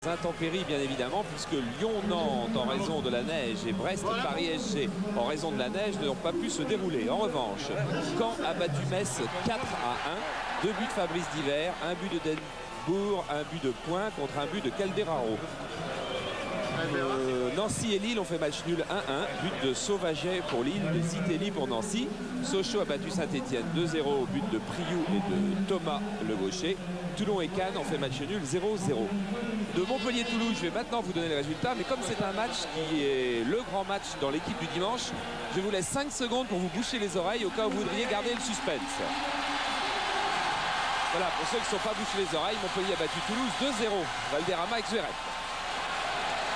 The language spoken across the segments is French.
Intempéries bien évidemment, puisque Lyon-Nantes en raison de la neige et Brest-Paris-SG en raison de la neige n'ont pas pu se dérouler. En revanche, Caen a battu Metz 4-1, 2 buts de Fabrice Divert, un but de Denbourg, un but de Point contre un but de Calderaro. Nancy et Lille ont fait match nul 1-1, but de Sauvaget pour Lille, de Zitelli pour Nancy. Sochaux a battu Saint-Etienne 2-0 au but de Priou et de Thomas Le Gaucher. Toulon et Cannes ont fait match nul 0-0. De Montpellier-Toulouse, je vais maintenant vous donner les résultats, mais comme c'est un match qui est le grand match dans l'équipe du dimanche, je vous laisse 5 secondes pour vous boucher les oreilles au cas où vous voudriez garder le suspense. Voilà, pour ceux qui ne sont pas bouchés les oreilles, Montpellier a battu Toulouse 2-0, Valderrama et Xérette.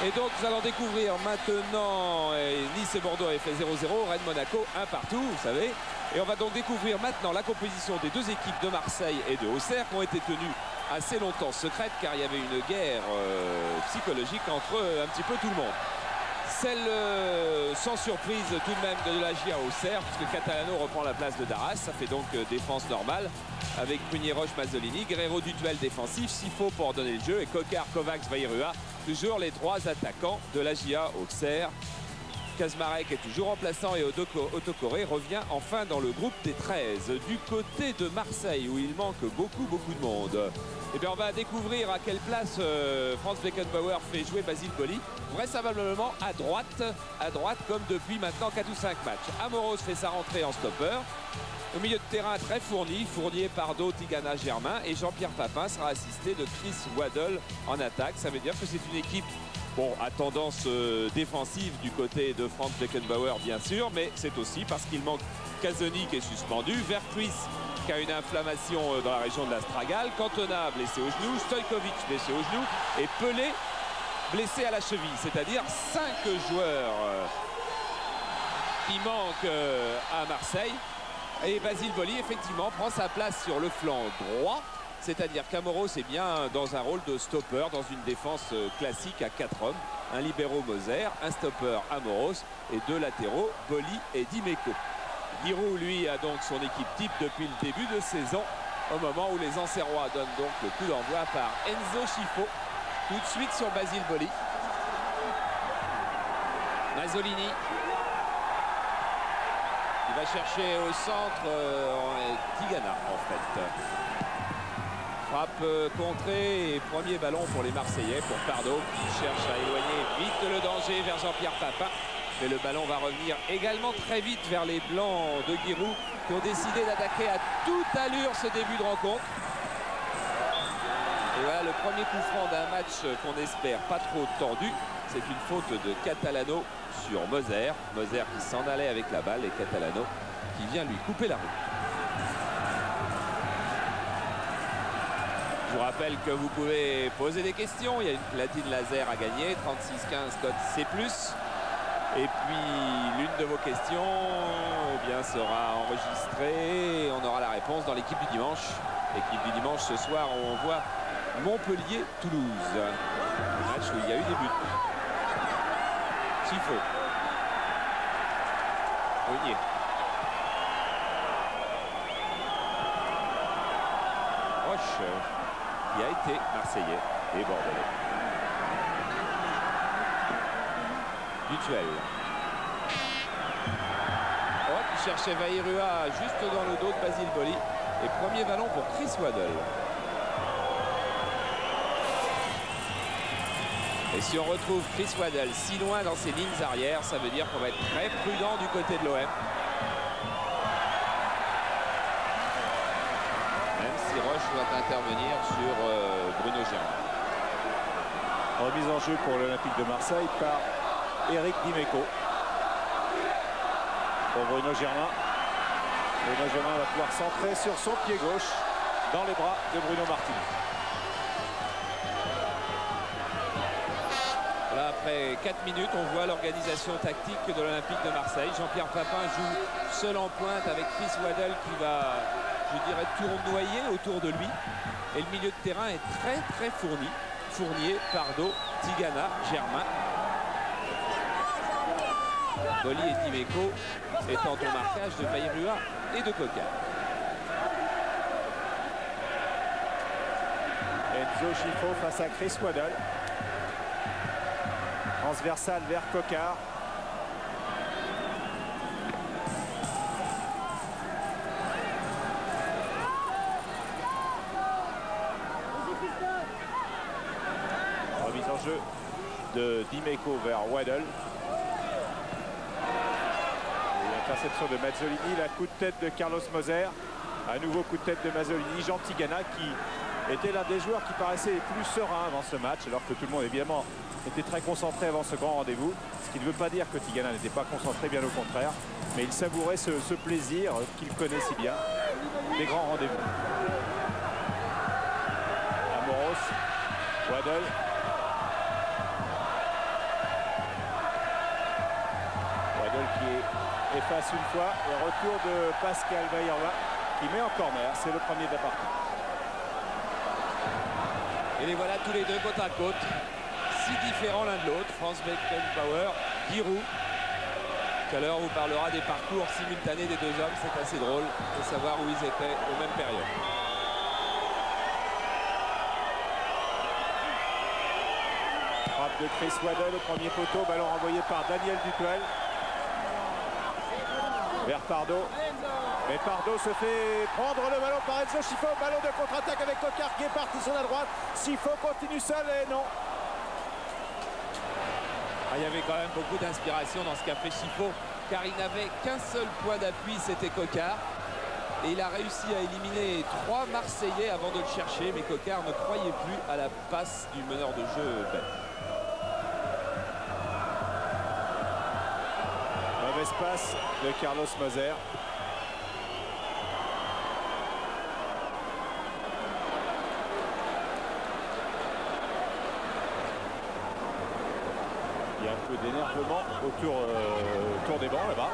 Et donc nous allons découvrir maintenant, Nice et Bordeaux avaient fait 0-0, Rennes-Monaco 1 partout, vous savez. Et on va donc découvrir maintenant la composition des deux équipes de Marseille et de Auxerre qui ont été tenues assez longtemps secrètes car il y avait une guerre psychologique entre un petit peu tout le monde. Celle sans surprise tout de même de la GIA Auxerre, puisque Catalano reprend la place de Darras, ça fait donc défense normale avec Prunier, Roche, Mazzolini, Guerrero du duel défensif, Sifo pour ordonner le jeu et Coquart, Kovacs, Vairua, toujours les trois attaquants de la GIA Auxerre. Kazmarek est toujours remplaçant et Autocoré revient enfin dans le groupe des 13. Du côté de Marseille où il manque beaucoup de monde. Et bien on va découvrir à quelle place Franz Beckenbauer fait jouer Basile Boli. Vraisemblablement à droite comme depuis maintenant 4 ou 5 matchs. Amoros fait sa rentrée en stopper. Au milieu de terrain très fourni, Fournier, Pardo, Tigana, Germain et Jean-Pierre Papin sera assisté de Chris Waddle en attaque. Ça veut dire que c'est une équipe à tendance défensive du côté de Franz Beckenbauer bien sûr, mais c'est aussi parce qu'il manque Casoni qui est suspendu, Vertruis qui a une inflammation dans la région de l'astragale, Cantona blessé au genou, Stojkovic blessé au genou et Pelé blessé à la cheville, c'est-à-dire 5 joueurs qui manquent à Marseille. Et Basile Boli effectivement prend sa place sur le flanc droit, c'est-à-dire qu'Amoros est bien dans un rôle de stopper dans une défense classique à 4 hommes. Un libéro Moser, un stopper Amoros et 2 latéraux, Boli et Dimeco. Giroud lui a donc son équipe type depuis le début de saison, au moment où les Anserrois donnent donc le coup d'envoi par Enzo Scifo. Tout de suite sur Basile Boli. Mazzolini. Il va chercher au centre Tigana en fait. Frappe contrée et premier ballon pour les Marseillais, pour Pardo qui cherche à éloigner vite le danger vers Jean-Pierre Papin. Mais le ballon va revenir également très vite vers les Blancs de Giroud qui ont décidé d'attaquer à toute allure ce début de rencontre. Et voilà le premier coup franc d'un match qu'on espère pas trop tendu. C'est une faute de Catalano sur Moser. Moser qui s'en allait avec la balle et Catalano qui vient lui couper la route. Je vous rappelle que vous pouvez poser des questions. Il y a une platine laser à gagner, 3615 code C+. Et puis l'une de vos questions sera enregistrée et on aura la réponse dans l'équipe du dimanche. L'équipe du dimanche ce soir, on voit Montpellier-Toulouse. Un match où il y a eu des buts. Sifo. Fournier. Roche, qui a été Marseillais et Bordelais. Dutuel. Qui cherchait Vairua juste dans le dos de Basile Boli. Et premier ballon pour Chris Waddle. Et si on retrouve Chris Waddle si loin dans ses lignes arrière, ça veut dire qu'on va être très prudent du côté de l'OM. Même si Roche doit intervenir sur Bruno Germain. Remise en jeu pour l'Olympique de Marseille par Eric Dimeco. Pour Bruno Germain. Bruno Germain va pouvoir centrer sur son pied gauche dans les bras de Bruno Martini. Là, après 4 minutes, on voit l'organisation tactique de l'Olympique de Marseille. Jean-Pierre Papin joue seul en pointe avec Chris Waddle qui va, je dirais, tournoyer autour de lui. Et le milieu de terrain est très fourni. Fournier, Pardo, Tigana, Germain. Boli et Dimeco étant au marquage de Vairua et de Coquart. Enzo Scifo face à Chris Waddle. Transversal vers Coquard. Remise en jeu de Dimeco vers Waddle. Interception de Mazzolini, la coup de tête de Carlos Moser. Un nouveau coup de tête de Mazzolini. Jean Tigana qui était l'un des joueurs qui paraissait les plus sereins avant ce match, alors que tout le monde évidemment était très concentré avant ce grand rendez-vous. Ce qui ne veut pas dire que Tigana n'était pas concentré, bien au contraire. Mais il savourait ce plaisir qu'il connaît si bien des grands rendez-vous. Amoros, Waddle. Waddle qui efface une fois et retour de Pascal Bayrwa qui met en corner. C'est le premier de la partie. Et les voilà tous les deux côte à côte. Si différents l'un de l'autre. Franz Beckenbauer, Giroud. Tout à l'heure, on vous parlera des parcours simultanés des deux hommes. C'est assez drôle de savoir où ils étaient aux mêmes périodes. Frappe de Chris Waddle au premier poteau. Ballon renvoyé par Daniel Dutoel. Vers Pardo. Mais Pardo se fait prendre le ballon par Enzo Scifo. Ballon de contre-attaque avec Coquard qui est parti sur la droite. Scifo continue seul et non. Il y avait quand même beaucoup d'inspiration dans ce qu'a fait Scifo, car il n'avait qu'un seul point d'appui, c'était Coquard. Et il a réussi à éliminer 3 Marseillais avant de le chercher, mais Coquard ne croyait plus à la passe du meneur de jeu belge. Mauvaise passe de Carlos Moser. Il y a un peu d'énervement autour des bancs là-bas.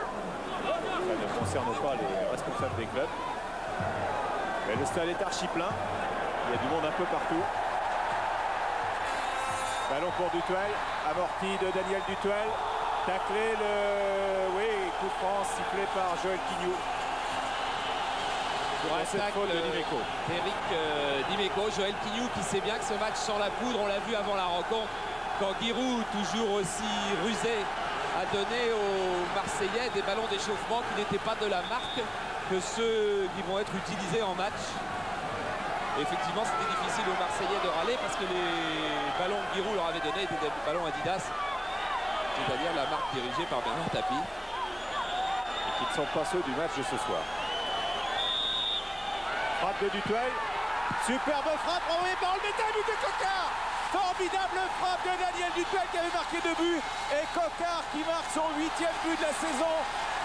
Ça ne concerne pas les responsables des clubs. Mais le stade est archi plein. Il y a du monde un peu partout. Ballon pour Dutoel. Amorti de Daniel Dutoel. Taclé coup franc sifflé par Joël Quignou. Pour cette faute de Dimeco. Eric Dimeco, Joël Quignou qui sait bien que ce match sans la poudre, on l'a vu avant la rencontre, quand Giroud, toujours aussi rusé, a donné aux Marseillais des ballons d'échauffement qui n'étaient pas de la marque que ceux qui vont être utilisés en match. Et effectivement, c'était difficile aux Marseillais de râler parce que les ballons que Giroud leur avait donnés étaient des ballons Adidas, c'est-à-dire la marque dirigée par Bernard Tapie. Et qui ne sont pas ceux du match de ce soir. Frappe de Dutoel. Superbe frappe envoyée par Olmeta, but de Coquard. Formidable frappe de Daniel Dutoel qui avait marqué 2 buts. Et Coquard qui marque son 8e but de la saison.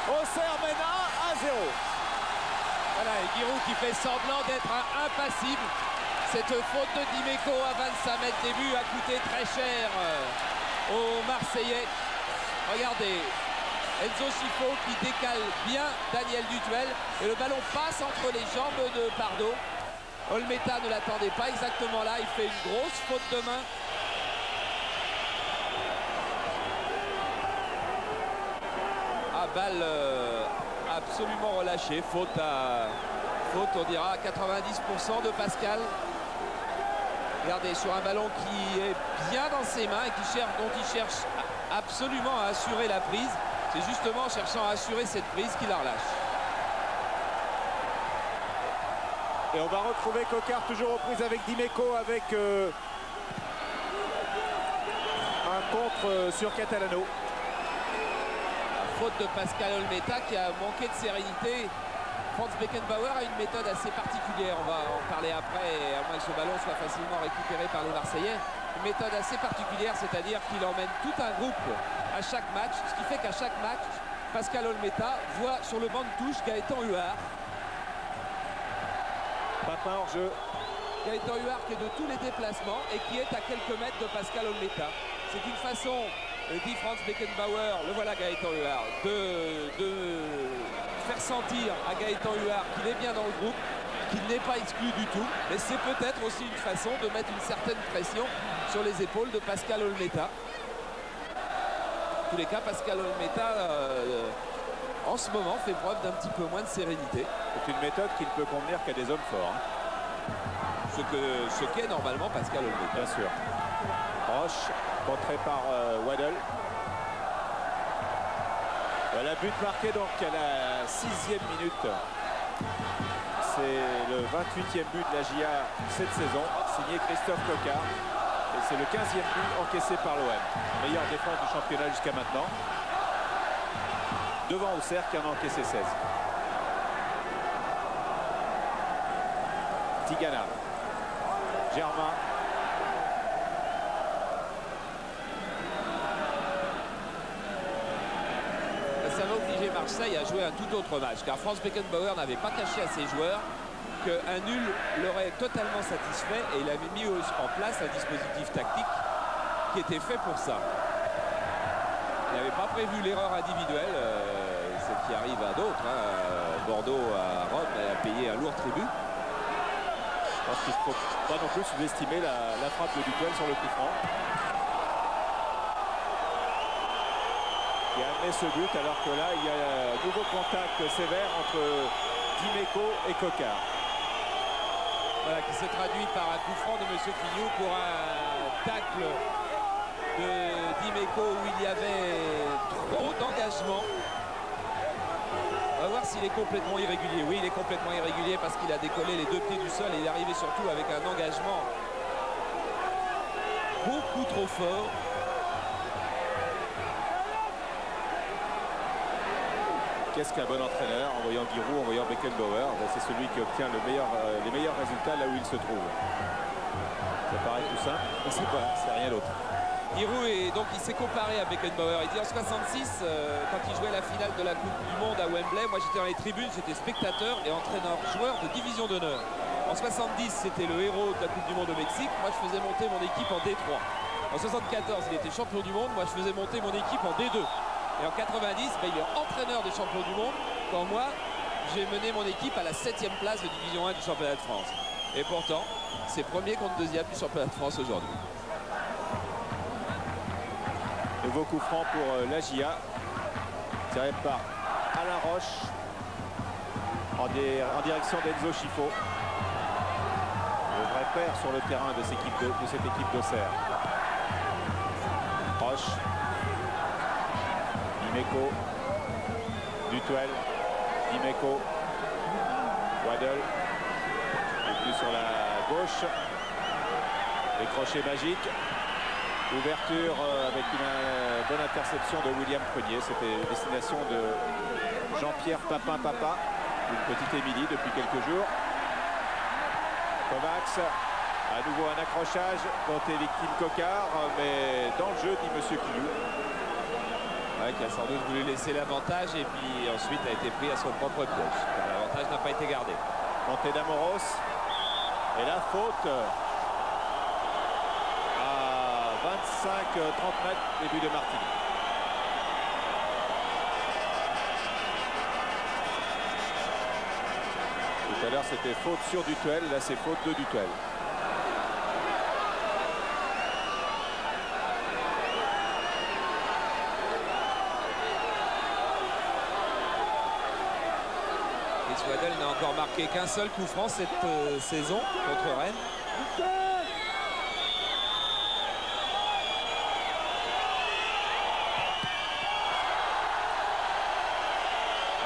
Auxerre mène 1-0. Voilà, et Giroud qui fait semblant d'être impassible. Cette faute de Dimeco à 25 mètres des buts a coûté très cher aux Marseillais. Regardez, Enzo Scifo qui décale bien Daniel Dutoel. Et le ballon passe entre les jambes de Pardo. Olmeta ne l'attendait pas exactement là. Il fait une grosse faute de main. Balle absolument relâchée. Faute, on dira, à 90% de Pascal. Regardez, sur un ballon qui est bien dans ses mains et dont il cherche absolument à assurer la prise. C'est justement en cherchant à assurer cette prise qu'il la relâche. Et on va retrouver Coquard toujours aux prises avec Dimeco, avec un contre sur Catalano. Faute de Pascal Olmeta qui a manqué de sérénité. Franz Beckenbauer a une méthode assez particulière. On va en parler après, à moins que ce ballon soit facilement récupéré par les Marseillais. Une méthode assez particulière, c'est-à-dire qu'il emmène tout un groupe à chaque match. Ce qui fait qu'à chaque match, Pascal Olmeta voit sur le banc de touche Gaëtan Huard. Papin hors jeu. Gaëtan Huard qui est de tous les déplacements et qui est à quelques mètres de Pascal Olmeta. C'est une façon, dit Franz Beckenbauer, le voilà Gaëtan Huard, de faire sentir à Gaëtan Huard qu'il est bien dans le groupe, qu'il n'est pas exclu du tout. Mais c'est peut-être aussi une façon de mettre une certaine pression sur les épaules de Pascal Olmeta. En tous les cas, Pascal Olmeta, en ce moment, fait preuve d'un petit peu moins de sérénité. C'est une méthode qui ne peut convenir qu'à des hommes forts. Ce qu'est normalement Pascal Olmeta. Bien sûr. Roche, contré par Waddle. Voilà, but marqué donc à la 6e minute. C'est le 28e but de la GIA cette saison, signé Christophe Coquard. Et c'est le 15e but encaissé par l'OM. Meilleure défense du championnat jusqu'à maintenant. Devant Auxerre qui en a encaissé 16. Tigana. Germain. Ça va obliger Marseille à jouer un tout autre match, car Franz Beckenbauer n'avait pas caché à ses joueurs qu'un nul l'aurait totalement satisfait et il avait mis en place un dispositif tactique qui était fait pour ça. Il n'avait pas prévu l'erreur individuelle, ce qui arrive à d'autres. Bordeaux à Rome a payé un lourd tribut. Je pense qu'il ne faut pas non plus sous-estimer la frappe de Duquel sur le coup franc. Qui a amené ce but alors que là il y a un nouveau contact sévère entre Dimeco et Coquard. Voilà, qui s'est traduit par un coup franc de M. Fignou pour un tacle de Dimeco où il y avait trop d'engagement. On va voir s'il est complètement irrégulier. Oui, il est complètement irrégulier parce qu'il a décollé les deux pieds du sol et il est arrivé surtout avec un engagement beaucoup trop fort. Qu'est-ce qu'un bon entraîneur en voyant Giroud, en voyant Beckenbauer, c'est celui qui obtient les meilleurs résultats là où il se trouve. Ça paraît tout simple, mais c'est pas, c'est rien d'autre. Giroud, donc il s'est comparé à Beckenbauer. Il dit en 66, quand il jouait la finale de la Coupe du Monde à Wembley, moi j'étais dans les tribunes, j'étais spectateur et entraîneur-joueur de division d'honneur. En 70, c'était le héros de la Coupe du Monde au Mexique. Moi je faisais monter mon équipe en D3. En 74, il était champion du monde. Moi je faisais monter mon équipe en D2. Et en 90, il est entraîneur des champions du monde, quand moi, j'ai mené mon équipe à la 7e place de Division 1 du championnat de France. Et pourtant, c'est premier contre deuxième du championnat de France aujourd'hui. Nouveau coup franc pour la GIA, tiré par Alain Roche, en direction d'Enzo Schifo. Le vrai père sur le terrain de cette équipe d'Auxerre. Roche. Dimeco, Dutuel, Dimeco, Waddle, et plus sur la gauche, les crochets magiques, ouverture avec une bonne interception de William Prunier, c'était destination de Jean-Pierre Papin-Papa, une petite Émilie depuis quelques jours. Kovacs, à nouveau un accrochage dont est victime Coquard, mais dans le jeu, dit Monsieur Quillou. Qui a sans doute voulu laisser l'avantage et puis ensuite a été pris à son propre piège. L'avantage n'a pas été gardé. Montée d'Amoros. Et la faute à 25-30 mètres début de Martini. Tout à l'heure c'était faute sur Dutuel, là c'est faute de Dutuel. Waddle n'a encore marqué qu'un seul coup franc cette saison contre Rennes.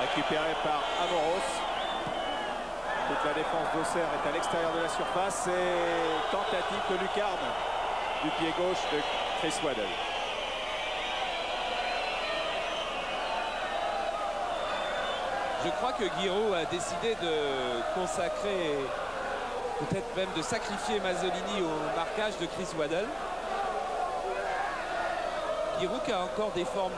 Récupéré par Amoros. Toute la défense d'Auxerre est à l'extérieur de la surface et tentative de lucarne du pied gauche de Chris Waddle. Je crois que Giroud a décidé de consacrer, peut-être même de sacrifier Mazzolini au marquage de Chris Waddle. Giroud qui a encore des formes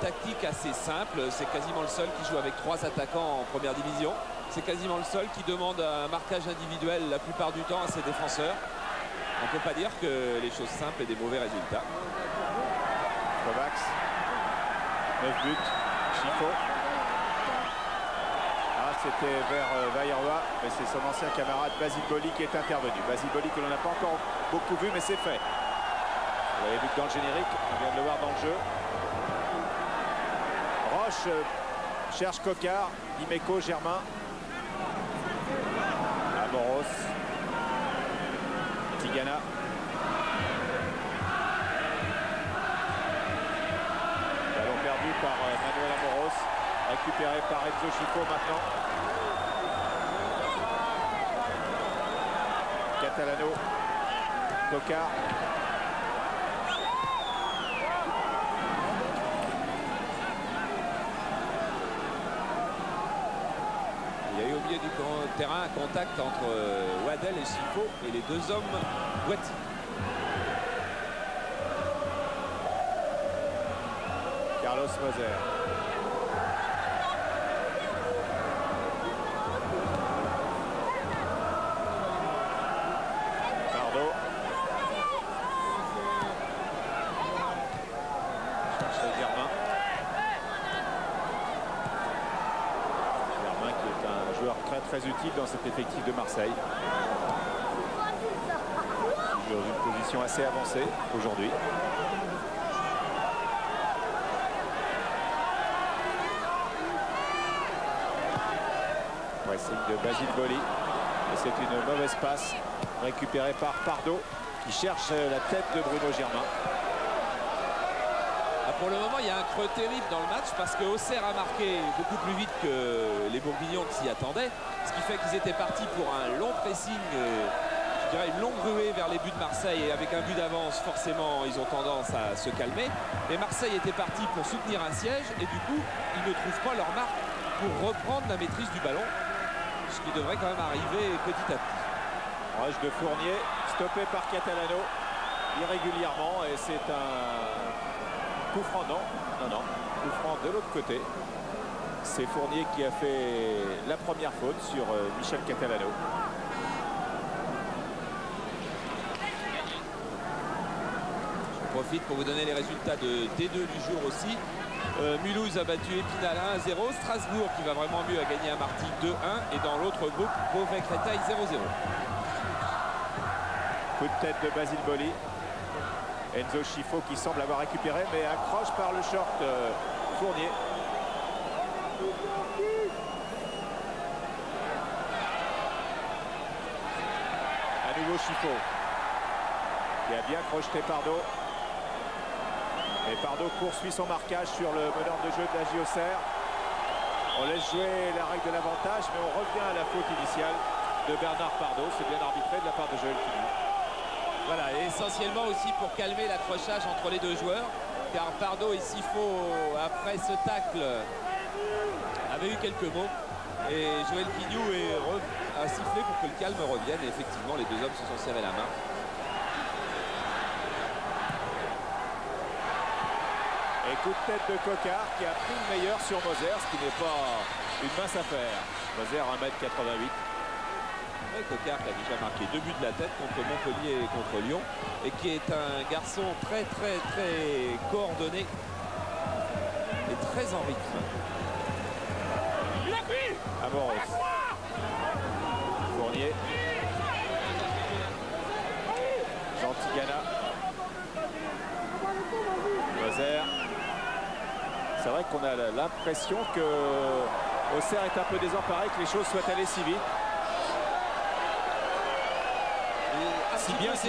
tactiques assez simples. C'est quasiment le seul qui joue avec 3 attaquants en première division. C'est quasiment le seul qui demande un marquage individuel la plupart du temps à ses défenseurs. On ne peut pas dire que les choses simples aient des mauvais résultats. Kovacs, 9 buts, Schifo. C'était vers Vailleroy, mais c'est son ancien camarade Basile Boli qui est intervenu. Basile Boli que l'on n'a pas encore beaucoup vu, mais c'est fait. Vous l'avez vu que dans le générique, on vient de le voir dans le jeu. Roche cherche Coquard, Dimeco, Germain. Amoros. Tigana. récupéré par Enzo Schifo maintenant. Catalano, Coquard. Il y a eu au milieu du terrain un contact entre Waddell et Schifo et les deux hommes boitis. Carlos Moser. Pardo. Cherche Germain. Germain qui est un joueur très utile dans cet effectif de Marseille. Il joue dans une position assez avancée aujourd'hui. Pressing de Basile Boli. Et c'est une mauvaise passe récupérée par Pardo qui cherche la tête de Bruno Germain. Pour le moment, il y a un creux terrible dans le match parce que Auxerre a marqué beaucoup plus vite que les Bourguignons qui s'y attendaient. Ce qui fait qu'ils étaient partis pour un long pressing, je dirais une longue ruée vers les buts de Marseille. Et avec un but d'avance, forcément, ils ont tendance à se calmer. Mais Marseille était parti pour soutenir un siège et du coup, ils ne trouvent pas leur marque pour reprendre la maîtrise du ballon. Ce qui devrait quand même arriver petit à petit. Rush de Fournier, stoppé par Catalano irrégulièrement. Et c'est un coup franc, non, coup franc de l'autre côté. C'est Fournier qui a fait la première faute sur Michel Catalano. Je profite pour vous donner les résultats de D2 du jour aussi. Mulhouse a battu Épinal 1-0. Strasbourg qui va vraiment mieux a gagné à Martigues 2-1. Et dans l'autre groupe, Beauvais-Créteil 0-0. Coup de tête de Basile Boli. Enzo Schifo qui semble avoir récupéré mais accroche par le short Fournier. À nouveau Schifo qui a bien crocheté Pardo. Et Pardo poursuit son marquage sur le meneur de jeu de la JOCR. On laisse jouer la règle de l'avantage mais on revient à la faute initiale de Bernard Pardo. C'est bien arbitré de la part de Joël Quignou. Voilà, et essentiellement aussi pour calmer l'accrochage entre les deux joueurs, car Pardo et Schifo, après ce tacle, avaient eu quelques mots. Et Joël Quignou a sifflé pour que le calme revienne. Et effectivement, les deux hommes se sont serrés la main. Et coup de tête de Coquard qui a pris le meilleur sur Moser, ce qui n'est pas une mince affaire. Moser 1,88 m. Coquard qui a déjà marqué 2 buts de la tête contre Montpellier et contre Lyon et qui est un garçon très coordonné et très en rythme. Amoros. Fournier. Gentigana. Moser. C'est vrai qu'on a l'impression que Auxerre est un peu désemparé, que les choses soient allées si vite. Si bien, si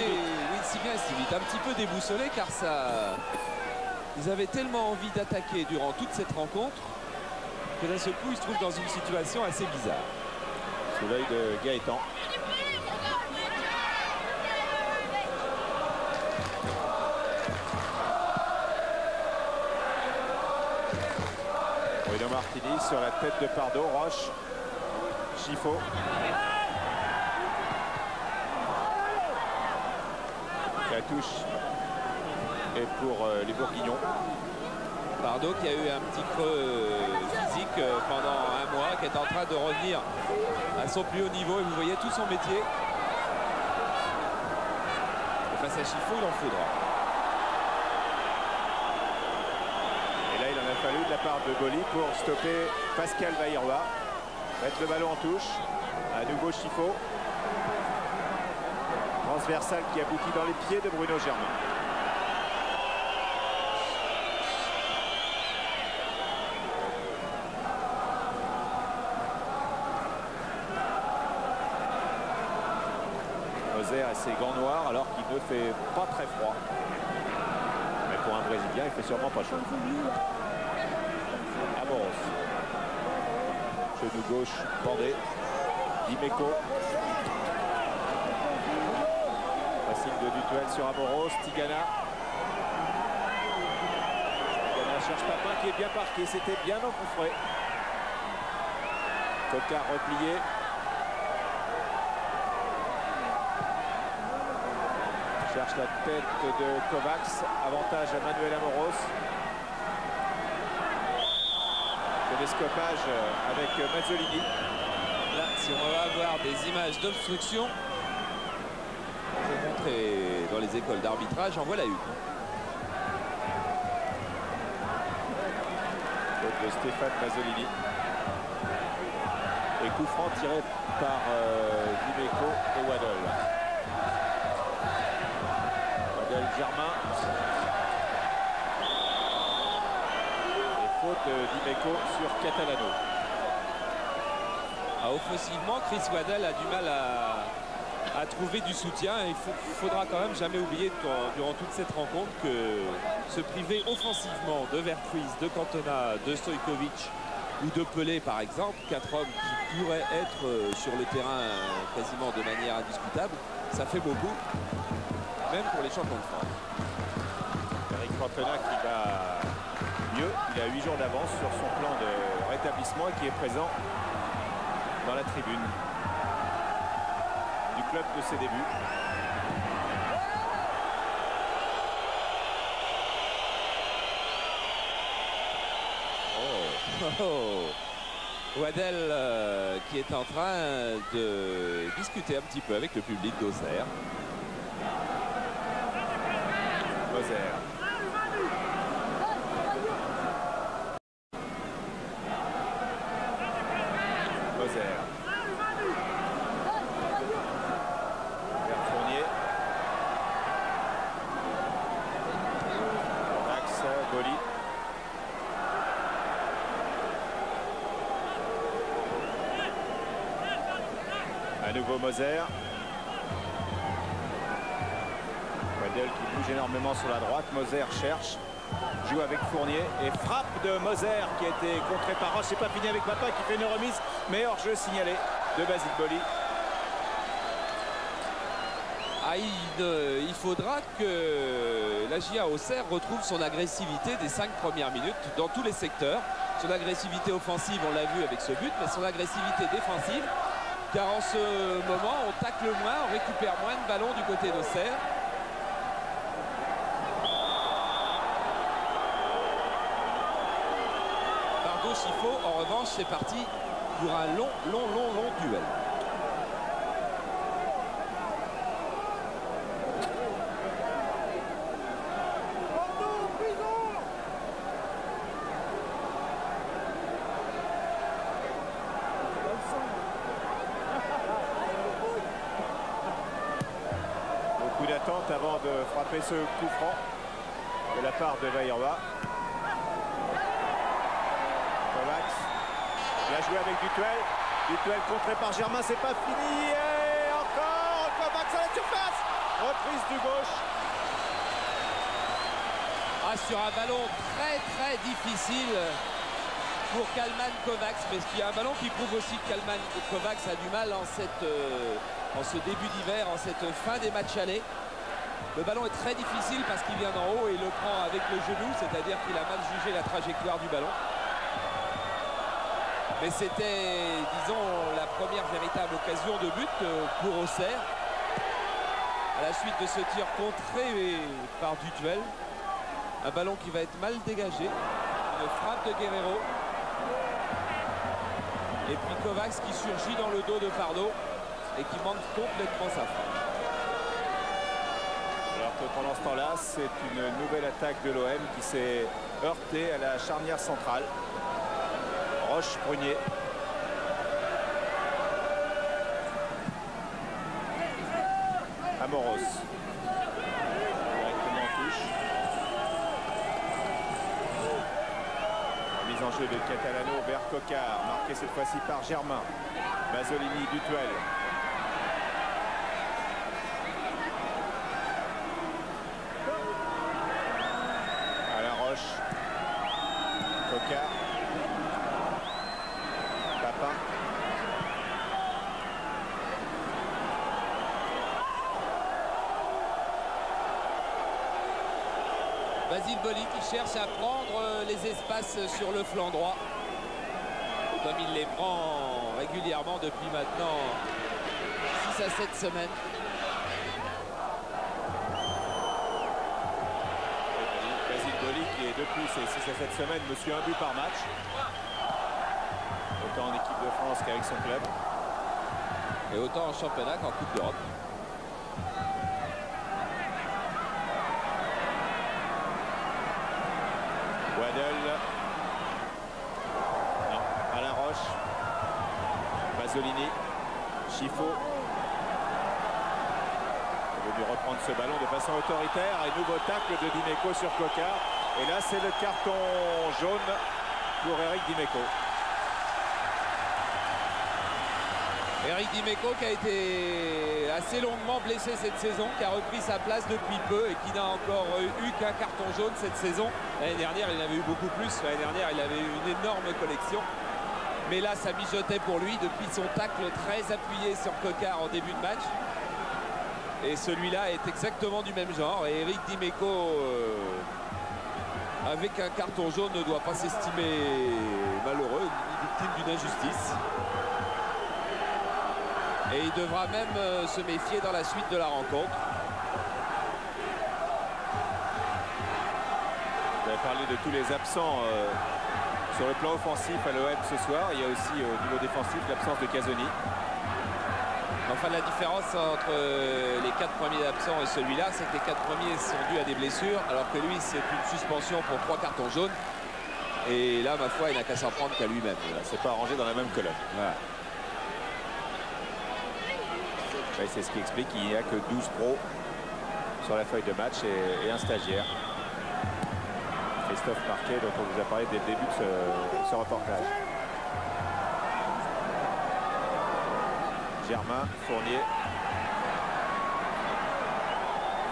vite. Un petit peu déboussolé car ils avaient tellement envie d'attaquer durant toute cette rencontre que d'un seul coup ils se trouvent dans une situation assez bizarre. Sous l'œil de Gaëtan. Bruno Martini sur la tête de Pardo. Roche. Schifo. La touche est pour les Bourguignons. Pardo qui a eu un petit creux physique pendant un mois, qui est en train de revenir à son plus haut niveau. Et vous voyez tout son métier. Et face à Schifo, il en faudra. Et là, il en a fallu de la part de Boli pour stopper Pascal Baïroa. Mettre le ballon en touche. À nouveau Schifo. Transversal qui aboutit dans les pieds de Bruno Germain. Moser a ses gants noirs alors qu'il ne fait pas très froid. Mais pour un Brésilien, il fait sûrement pas chaud. Amoros. Genou gauche bandé. Dimeco. Facile de duel sur Amoros. Tigana. Tigana cherche Papin qui est bien parqué. C'était bien encouffré. Coquard replié. Cherche la tête de Kovacs. Avantage à Manuel Amoros. Télescopage avec Mazzolini. Là, si on va avoir des images d'obstruction, je vais montrer dans les écoles d'arbitrage, en voilà une. Faute de Stéphane Mazzolini. Et coup franc tiré par Dimeco et Waddle. Waddle Germain. Et faute de Dimeco sur Catalano. Offensivement, Chris Waddle a du mal à trouver du soutien. Il faudra quand même jamais oublier durant toute cette rencontre que se priver offensivement de Vertruis, de Cantona, de Stojkovic ou de Pelé par exemple, 4 hommes qui pourraient être sur le terrain quasiment de manière indiscutable, ça fait beaucoup, même pour les champions de France. Eric Cantona qui va mieux, il a 8 jours d'avance sur son plan de rétablissement et qui est présent dans la tribune du club de ses débuts. Waddle qui est en train de discuter un petit peu avec le public d'Auxerre. Moser. Moser. Vers Fournier. Max Boli. À nouveau Moser. Waddle qui bouge énormément sur la droite. Moser cherche. Joue avec Fournier et frappe de Moser qui a été contré par Roche. C'est pas fini avec Papin qui fait une remise. Mais hors-jeu signalé de Basile Boli. Il faudra que la JA Auxerre retrouve son agressivité des 5 premières minutes dans tous les secteurs. Son agressivité offensive, on l'a vu avec ce but, mais son agressivité défensive. Car en ce moment, on tacle moins, on récupère moins de ballons du côté d'Auxerre. Par gauche, il faut. En revanche, c'est parti pour un long duel. D'attente avant de frapper ce coup franc de la part de Vairova. Kovacs bien joué avec Dutuel. Dutuel contré par Germain, c'est pas fini. Et encore Kovacs à la surface. Reprise du gauche. Sur un ballon très difficile pour Kalman Kovacs, mais il y a un ballon qui prouve aussi que Kalman Kovacs a du mal en ce début d'hiver, en cette fin des matchs allés. Le ballon est très difficile parce qu'il vient d'en haut et il le prend avec le genou, c'est-à-dire qu'il a mal jugé la trajectoire du ballon. Mais c'était, disons, la première véritable occasion de but pour Auxerre. À la suite de ce tir contré par Dutuel. Un ballon qui va être mal dégagé. Une frappe de Guerrero. Et puis Kovacs qui surgit dans le dos de Pardo et qui manque complètement sa frappe. Alors que pendant ce temps-là, c'est une nouvelle attaque de l'OM qui s'est heurtée à la charnière centrale. Roche-Prunier. Amoros. Directement en touche. Mise en jeu de Catalano vers Coquard. Marqué cette fois-ci par Germain. Mazzolini, Dutuel. À la Roche. Coquard. Basile Boli qui cherche à prendre les espaces sur le flanc droit. Comme il les prend régulièrement depuis maintenant 6 à 7 semaines. Basile Boli qui est depuis ces 6 à 7 semaines monsieur 1 but par match. Autant en équipe de France qu'avec son club. Et autant en championnat qu'en Coupe d'Europe. Waddle. Non, Alain Roche. Mazzolini. Chifo. Il est venu reprendre ce ballon de façon autoritaire. Et nouveau tacle de Dimeco sur Coquard. Et là, c'est le carton jaune pour Eric Dimeco. Eric Dimeco qui a été assez longuement blessé cette saison, qui a repris sa place depuis peu et qui n'a encore eu qu'un carton jaune cette saison. L'année dernière, il en avait eu beaucoup plus. L'année dernière, il avait eu une énorme collection. Mais là, ça mijotait pour lui depuis son tacle très appuyé sur Coquard en début de match. Et celui-là est exactement du même genre. Et Eric Dimeco, avec un carton jaune, ne doit pas s'estimer malheureux, victime d'une injustice. Et il devra même se méfier dans la suite de la rencontre. Vous avez parlé de tous les absents sur le plan offensif à l'OM ce soir. Il y a aussi au niveau défensif l'absence de Casoni. Enfin, la différence entre les 4 premiers absents et celui-là, c'est que les 4 premiers sont dus à des blessures, alors que lui, c'est une suspension pour 3 cartons jaunes. Et là, ma foi, il n'a qu'à s'en prendre qu'à lui-même. C'est pas rangé dans la même colonne. Voilà. Ouais, c'est ce qui explique qu'il n'y a que 12 pros sur la feuille de match et un stagiaire. Christophe Marquet, dont on vous a parlé dès le début de ce reportage. Germain, Fournier.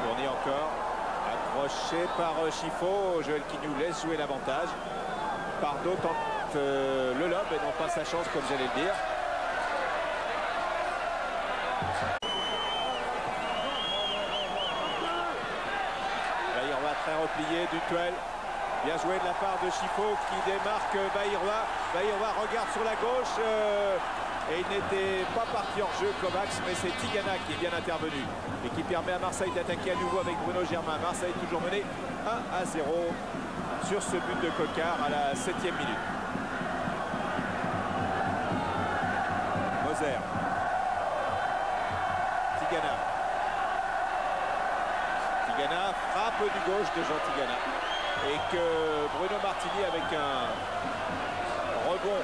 Fournier encore. Accroché par Chifo. Joël qui nous laisse jouer l'avantage. Pardo tente le lob et non pas sa chance, comme j'allais le dire. Très replié, Dutuel. Bien joué de la part de Chifo qui démarque Baïroi. Baïroi regarde sur la gauche et il n'était pas parti hors jeu Kovacs, mais c'est Tigana qui est bien intervenu et qui permet à Marseille d'attaquer à nouveau avec Bruno Germain. Marseille toujours mené 1 à 0 sur ce but de Coquard à la 7e minute. Moser. Tigana. Tigana frappe du gauche de Jean Tigana et que Bruno Martini avec un rebond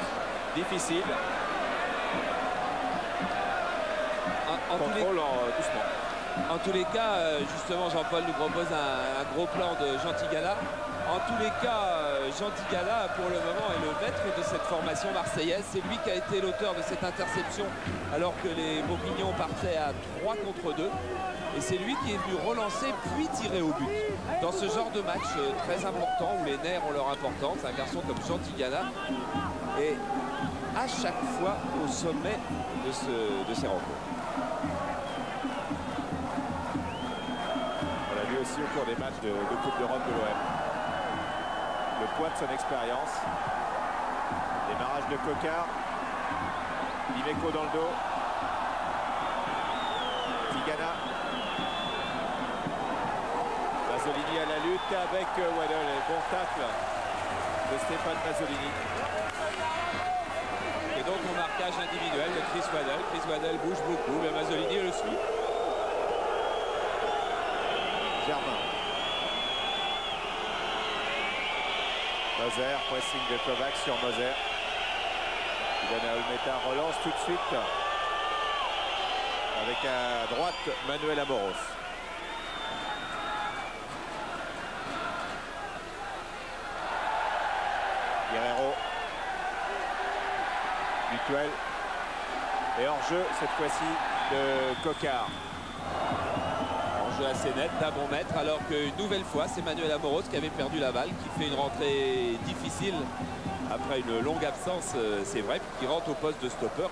difficile contrôle doucement. En tous les cas, justement, Jean-Paul nous propose un gros plan de Jean Tigana. En tous les cas, Jean Tigana, pour le moment, est le maître de cette formation marseillaise. C'est lui qui a été l'auteur de cette interception alors que les Bourguignons partaient à 3 contre 2. Et c'est lui qui est venu relancer puis tirer au but. Dans ce genre de match très important où les nerfs ont leur importance, un garçon comme Jean Tigana est à chaque fois au sommet de ces rencontres. On l'a vu aussi au cours des matchs de Coupe d'Europe de l'OM. Le poids de son expérience. Démarrage de Coquard. Dimeco dans le dos. Tigana. Mazzolini à la lutte avec Waddle. Bon tacle de Stéphane Mazzolini. Et donc au marquage individuel de Chris Waddle. Chris Waddle bouge beaucoup, mais Mazzolini le suit. Germain. Moser, pressing de Kovacs sur Moser. Ivana Olmeta relance tout de suite. Avec à droite Manuel Amoros. Guerrero. Dutuel. Et hors-jeu cette fois-ci de Coquard. Jeu assez net d'un bon mètre, alors qu'une nouvelle fois c'est Manuel Amoros qui avait perdu la balle, qui fait une rentrée difficile après une longue absence, c'est vrai, qui rentre au poste de stopper,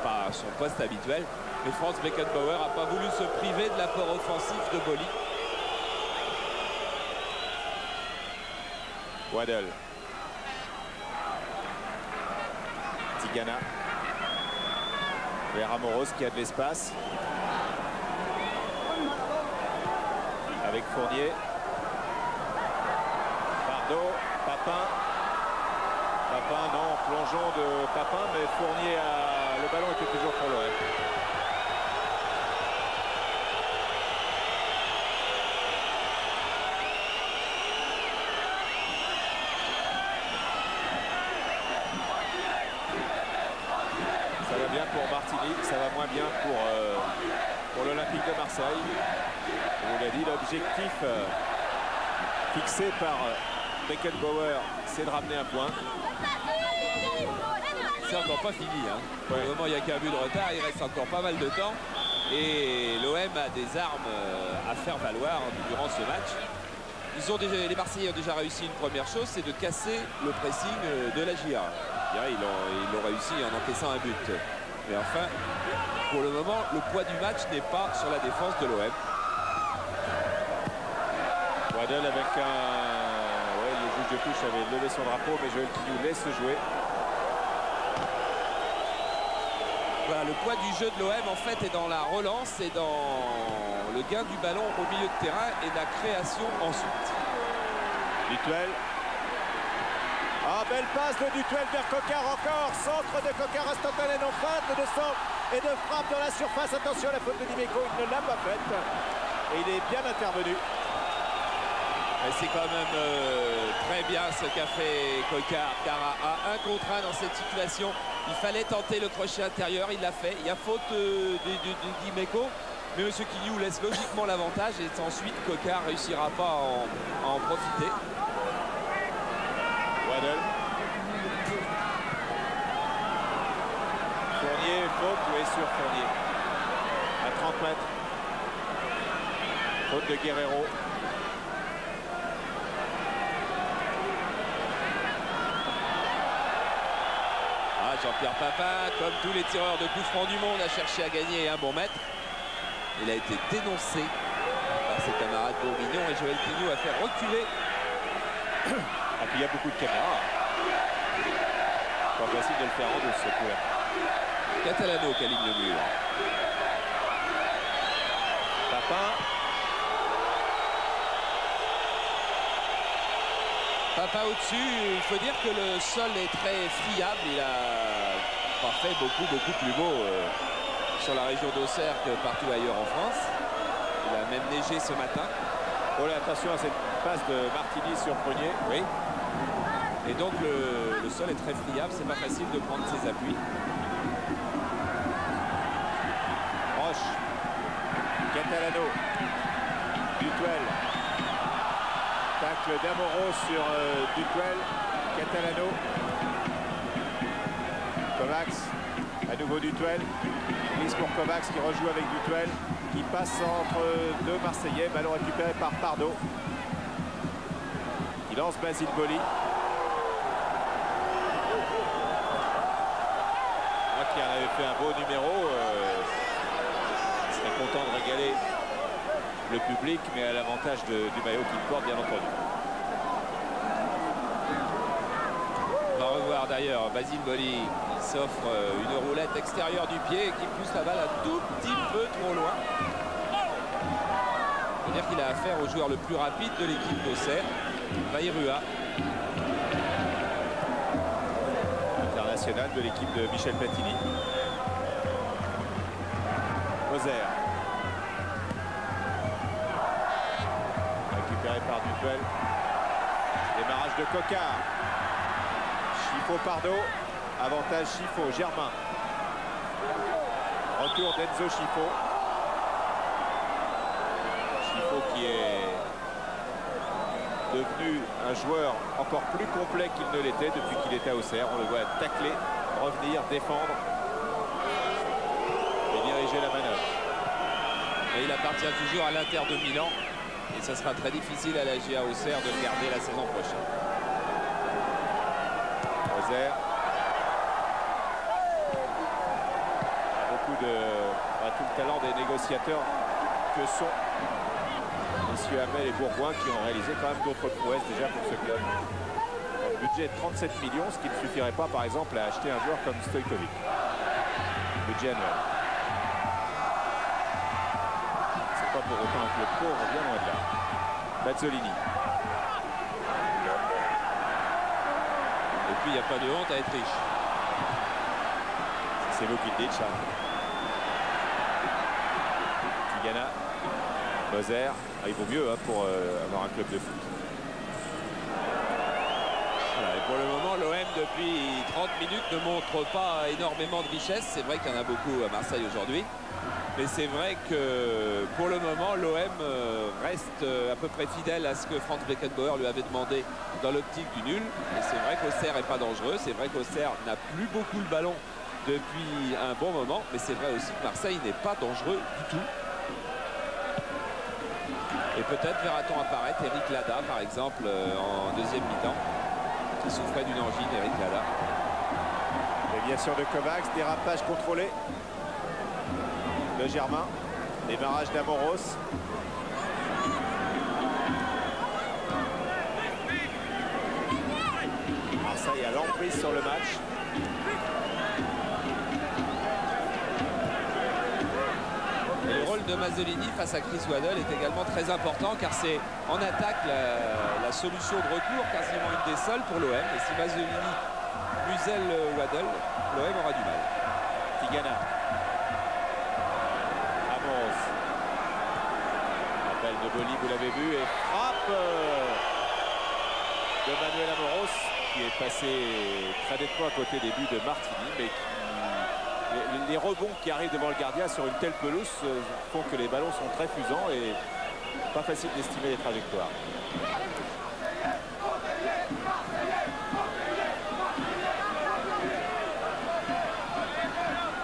pas son poste habituel. Mais Franz Beckenbauer n'a pas voulu se priver de l'apport offensif de Boli. Waddle. Tigana. Vers Amoros qui a de l'espace. Avec Fournier. Pardo. Papin. Papin, non, plongeon de Papin, mais Fournier a... Le ballon était toujours pour l'OM. Ça va bien pour Martini, ça va moins bien pour l'Olympique de Marseille. On vous l'a dit, l'objectif fixé par Beckenbauer, c'est de ramener un point. C'est encore pas fini. Hein. Pour le moment, il n'y a qu'un but de retard. Il reste encore pas mal de temps. Et l'OM a des armes à faire valoir durant ce match. Les Marseillais ont déjà réussi une première chose, c'est de casser le pressing de la GIA. Ils l'ont réussi en encaissant un but. Mais enfin, pour le moment, le poids du match n'est pas sur la défense de l'OM. Waddle avec un... Ouais, le juge de touche avait levé son drapeau, mais Joël Quignou laisse jouer. Voilà, le poids du jeu de l'OM en fait est dans la relance et dans le gain du ballon au milieu de terrain et la création ensuite. Dutuel. Ah, belle passe de Dutuel vers Coquard encore. Centre de Coquard instantané en feinte de centre et de frappe dans la surface. Attention à la faute de Dimeco, il ne l'a pas faite. Et il est bien intervenu. C'est quand même très bien ce qu'a fait Coquard, car à 1 contre 1 dans cette situation, il fallait tenter le crochet intérieur, il l'a fait. Il y a faute de Dimeco, mais M. Quignou laisse logiquement l'avantage et ensuite Coquard ne réussira pas à en profiter. Waddle. Fournier, faute, oui, sur Fournier. À 30 mètres. Faute de Guerrero. Jean-Pierre Papin, comme tous les tireurs de coups francs du monde, a cherché à gagner un bon mètre. Il a été dénoncé par ses camarades bourguignons et Joël Quignou a fait reculer. Ah, puis il y a beaucoup de caméras. Pas facile de le faire en douce, ce coup-là. Catalano qui aligne le mur. Papin. Papin au-dessus, il faut dire que le sol est très friable. Il a pas fait beaucoup plus beau sur la région d'Auxerre que partout ailleurs en France. Il a même neigé ce matin. Oh là, attention à cette passe de Martini sur Fournier. Oui. Et donc le sol est très friable, c'est pas facile de prendre ses appuis. Roche. Catalano. Dutuel. Tacle d'Amoro sur Dutuel. Catalano. Kovacs. À nouveau Dutuel. Mise pour Kovacs qui rejoue avec Dutuel. Qui passe entre deux Marseillais. Ballon récupéré par Pardo. Il lance Basile Boli. Qui en avait fait un beau numéro. Il serait content de régaler le public, mais à l'avantage du maillot qu'il porte, bien entendu. On va revoir d'ailleurs Basile Boli qui s'offre une roulette extérieure du pied et qui pousse la balle un tout petit peu trop loin. Il faut dire qu'il a affaire au joueur le plus rapide de l'équipe d'Auxerre, Bayrua. International de l'équipe de Michel Platini. Moser. Récupéré par Dutuel. Démarrage de Coquard. Chifo Pardo. Avantage Chifo. Germain. Retour d'Enzo Chifo. Chifo qui est devenu un joueur encore plus complet qu'il ne l'était depuis qu'il était à Auxerre. On le voit tacler, revenir, défendre et diriger la manœuvre. Et il appartient toujours à l'Inter de Milan. Et ça sera très difficile à la GIA Auxerre de le garder la saison prochaine. Moser. Beaucoup de tout le talent des négociateurs que sont messieurs Hamel et Bourgoin qui ont réalisé quand même d'autres prouesses déjà pour ce club. Un budget de 37 millions, ce qui ne suffirait pas par exemple à acheter un joueur comme Stojkovic. Budget annuel. C'est pas pour autant un club pauvre, bien loin de là. Mazzolini. Et puis il n'y a pas de honte à être riche. C'est vous qui le dites, Charles. Tigana. Moser. Ah, il vaut mieux hein, pour avoir un club de foot. Voilà, et pour le moment, l'OM depuis 30 minutes ne montre pas énormément de richesse. C'est vrai qu'il y en a beaucoup à Marseille aujourd'hui. Mais c'est vrai que pour le moment, l'OM reste à peu près fidèle à ce que Franz Beckenbauer lui avait demandé dans l'optique du nul. Et c'est vrai qu'Auxerre n'est pas dangereux. C'est vrai qu'Auxerre n'a plus beaucoup le ballon depuis un bon moment. Mais c'est vrai aussi que Marseille n'est pas dangereux du tout. Et peut-être verra-t-on apparaître Eric Lada, par exemple, en deuxième mi-temps, qui souffrait d'une angine, Eric Lada. Déviation de Kovacs, dérapage contrôlé de Germain, démarrage d'Amoros. Marseille a l'emprise sur le match. Et le rôle de Mazzolini face à Chris Waddle est également très important car c'est en attaque la solution de recours, quasiment une des seules pour l'OM. Et si Mazzolini muselle Waddle, l'OM aura du mal. Tigana. Amoros. Appel de Boli, vous l'avez vu, et frappe de Manuel Amoros qui est passé très nettement à côté des buts de Martini, mais qui les rebonds qui arrivent devant le gardien sur une telle pelouse font que les ballons sont très fusants et pas facile d'estimer les trajectoires.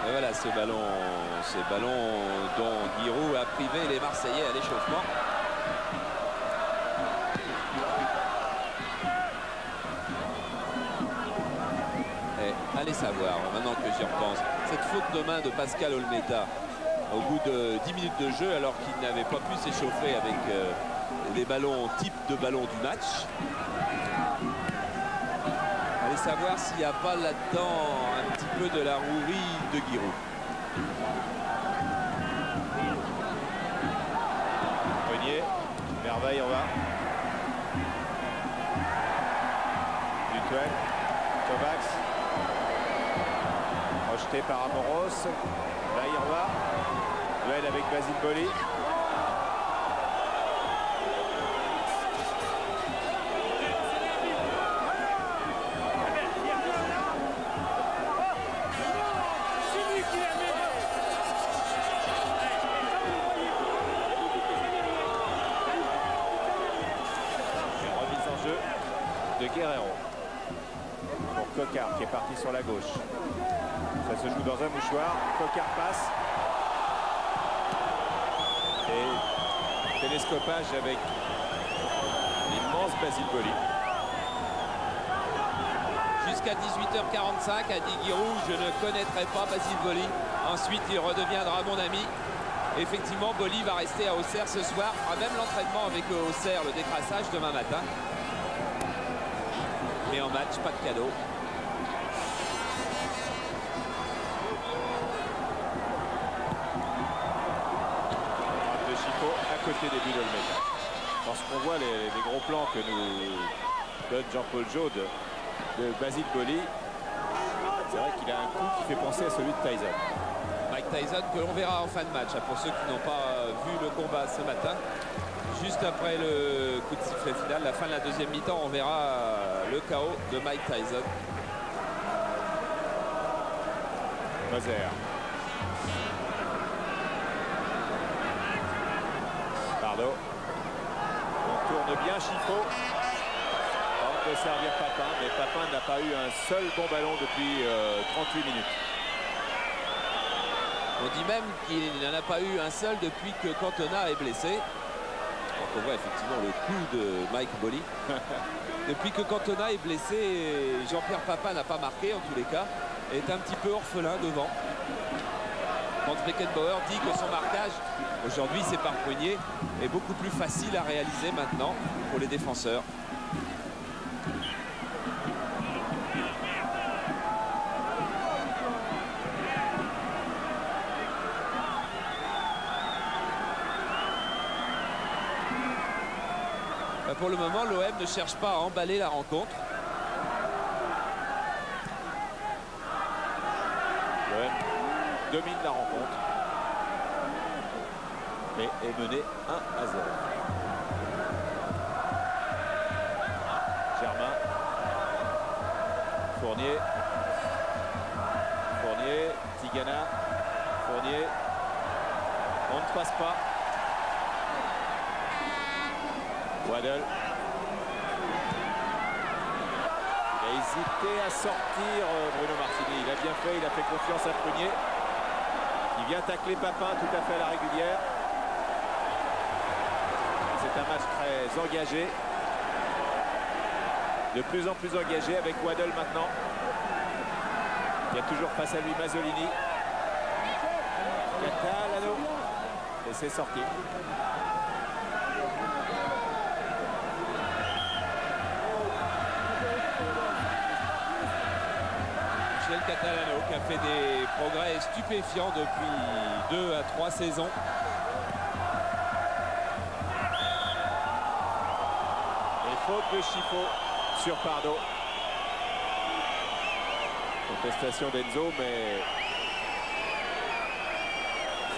Et voilà ces ballons dont Giroud a privé les Marseillais à l'échauffement. Allez savoir, maintenant que j'y repense, cette faute de main de Pascal Olmeta au bout de 10 minutes de jeu alors qu'il n'avait pas pu s'échauffer avec les ballons type de ballon du match. Allez savoir s'il n'y a pas là-dedans un petit peu de la rouerie de Giroud. Renier, merveille en bas. Dutuel, Kovacs. Rejeté par Amoros. Là, il va. Duel avec Basile Boli. Remise en jeu de Guerrero. Pour Coquard qui est parti sur la gauche. Ça se joue dans un mouchoir. Coquard passe. Et télescopage avec l'immense Basile Boli. Jusqu'à 18h45, a dit Giroud, je ne connaîtrai pas Basile Boli. Ensuite, il redeviendra mon ami. Effectivement, Boli va rester à Auxerre ce soir. Fera même l'entraînement avec Auxerre, le décrassage demain matin. Mais en match, pas de cadeau. À côté des buts d'Olmeta. Lorsqu'on voit les gros plans que nous donne Jean-Paul Jaude de Basile Boli, c'est vrai qu'il a un coup qui fait penser à celui de Tyson. Mike Tyson que l'on verra en fin de match, pour ceux qui n'ont pas vu le combat ce matin. Juste après le coup de sifflet final, la fin de la deuxième mi-temps, on verra le KO de Mike Tyson. Moser. Pardo. On tourne bien Chifo. On peut servir Papin, mais Papin n'a pas eu un seul bon ballon depuis 38 minutes. On dit même qu'il n'en a pas eu un seul depuis que Cantona est blessé. Donc on voit effectivement le coup de Mike Boli. Depuis que Cantona est blessé, Jean-Pierre Papin n'a pas marqué en tous les cas. Est un petit peu orphelin devant. Franz Beckenbauer dit que son marquage, aujourd'hui c'est par Prunier, est beaucoup plus facile à réaliser maintenant pour les défenseurs. Pour le moment, l'OM ne cherche pas à emballer la rencontre. L'OM domine la rencontre, mais est mené 1-0. Germain, Fournier, Tigana, Fournier, on ne passe pas. Waddle. Il a hésité à sortir Bruno Martini. Il a bien fait, il a fait confiance à Prunier. Il vient tacler Papin tout à fait à la régulière. C'est un match très engagé. De plus en plus engagé avec Waddle maintenant. Il y a toujours face à lui Mazzolini. Catalano. Et c'est sorti. Catalano qui a fait des progrès stupéfiants depuis 2 à 3 saisons. Et faute de Chifo sur Pardo. Contestation d'Enzo, mais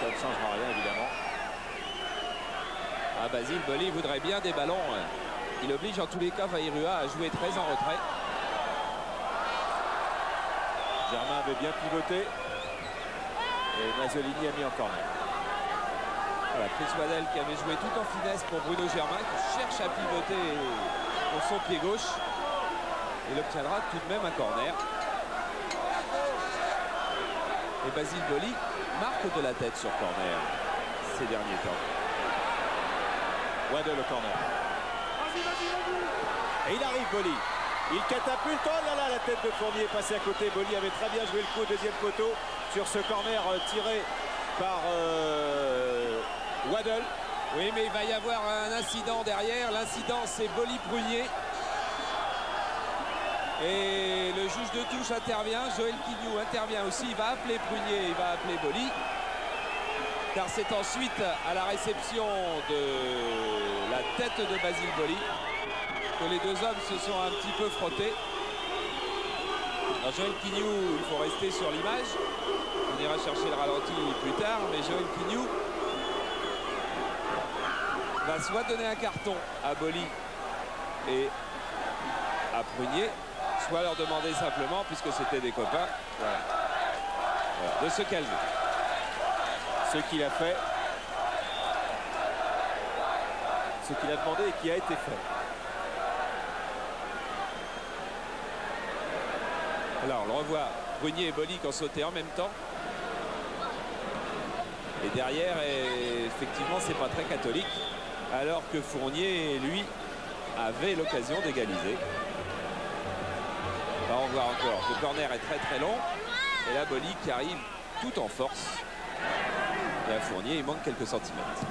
ça ne changera rien évidemment. Ah, Basile Boli voudrait bien des ballons. Il oblige en tous les cas Vairua à jouer très en retrait. Germain avait bien pivoté et Mazzolini a mis en corner. Voilà, Chris Waddle qui avait joué tout en finesse pour Bruno Germain, qui cherche à pivoter pour son pied gauche. Il obtiendra tout de même un corner. Et Basile Boli marque de la tête sur corner ces derniers temps. Waddle au corner. Et il arrive Boli. Il catapulte, oh là là, la tête de Fournier est passée à côté. Boli avait très bien joué le coup au deuxième poteau sur ce corner tiré par Waddle. Oui, mais il va y avoir un incident derrière. L'incident, c'est Boli-Prunier. Et le juge de touche intervient. Joël Quignou intervient aussi. Il va appeler Prunier, il va appeler Boli. Car c'est ensuite à la réception de la tête de Basile Boli que les deux hommes se sont un petit peu frottés. Alors Joël Quignou, il faut rester sur l'image. On ira chercher le ralenti plus tard, mais Joël Quignou va soit donner un carton à Boli et à Prunier, soit leur demander simplement, puisque c'était des copains, voilà, de se calmer. Ce qu'il a fait, ce qu'il a demandé et qui a été fait. Alors on le revoit, Prunier et Boli qui ont sauté en même temps. Et derrière, effectivement, c'est pas très catholique. Alors que Fournier, lui, avait l'occasion d'égaliser. On va en voir encore. Le corner est très très long. Et là, Boli qui arrive tout en force. Et à Fournier, il manque quelques centimètres.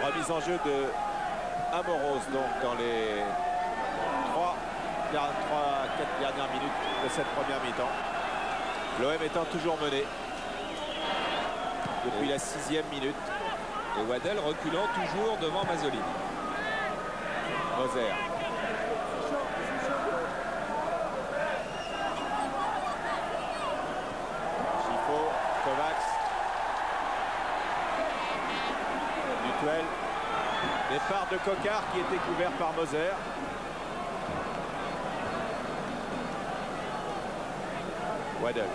Remise en jeu de Amoros donc dans les 3-4 dernières minutes de cette première mi-temps. L'OM étant toujours mené depuis la 6e minute. Et Waddle reculant toujours devant Mazzolini. Moser. Chifo, Kovacs. Dutuel. Départ de Cocard qui était couvert par Moser. Waddle.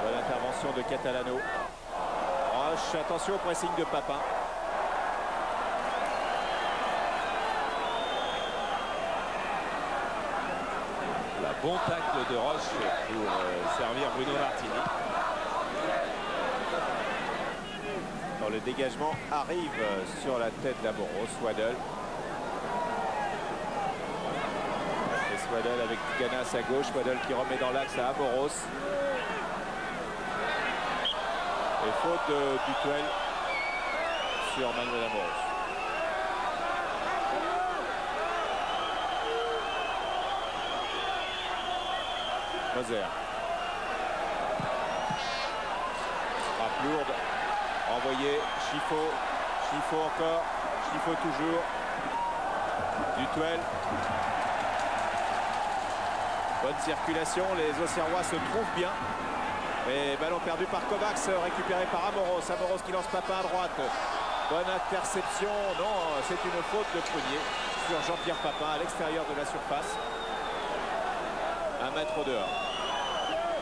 Bonne intervention de Catalano. Roche, attention au pressing de Papin. La bon tacle de Roche pour servir Bruno Martini. Quand le dégagement arrive sur la tête d'Amoros, Waddle. Waddle avec Tigana à sa gauche. Waddle qui remet dans l'axe à Amoros. Et faute du duel sur Manuel Amoros. Moser. Frappe lourde. Envoyé. Chifo. Chifo encore. Chifo toujours. Dutuel. Bonne circulation. Les Auxerrois se trouvent bien. Mais ballon perdu par Kovacs, récupéré par Amoros. Amoros qui lance Papin à droite. Bonne interception. Non, c'est une faute de Prunier sur Jean-Pierre Papin à l'extérieur de la surface. 1 mètre au dehors.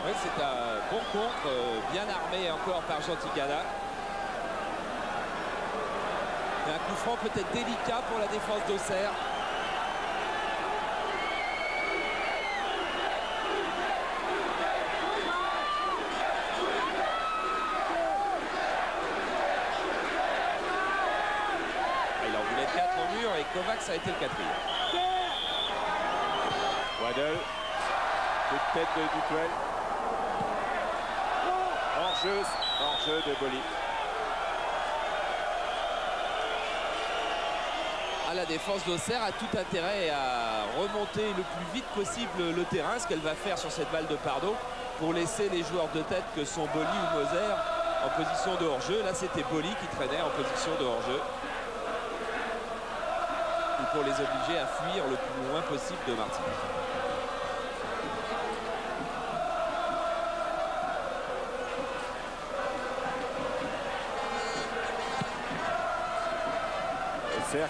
Oui, c'est un bon contre, bien armé encore par Jean Tigana. Un coup franc peut-être délicat pour la défense d'Auxerre. Il en voulait 4 au mur et Kovacs a été le 4e. Waddle, coup de tête de Dutuel. Hors-jeu de Boli. La défense d'Auxerre a tout intérêt à remonter le plus vite possible le terrain, ce qu'elle va faire sur cette balle de Pardo, pour laisser les joueurs de tête que sont Boli ou Moser en position de hors-jeu. Là, c'était Boli qui traînait en position de hors-jeu. Et pour les obliger à fuir le plus loin possible de Martinez.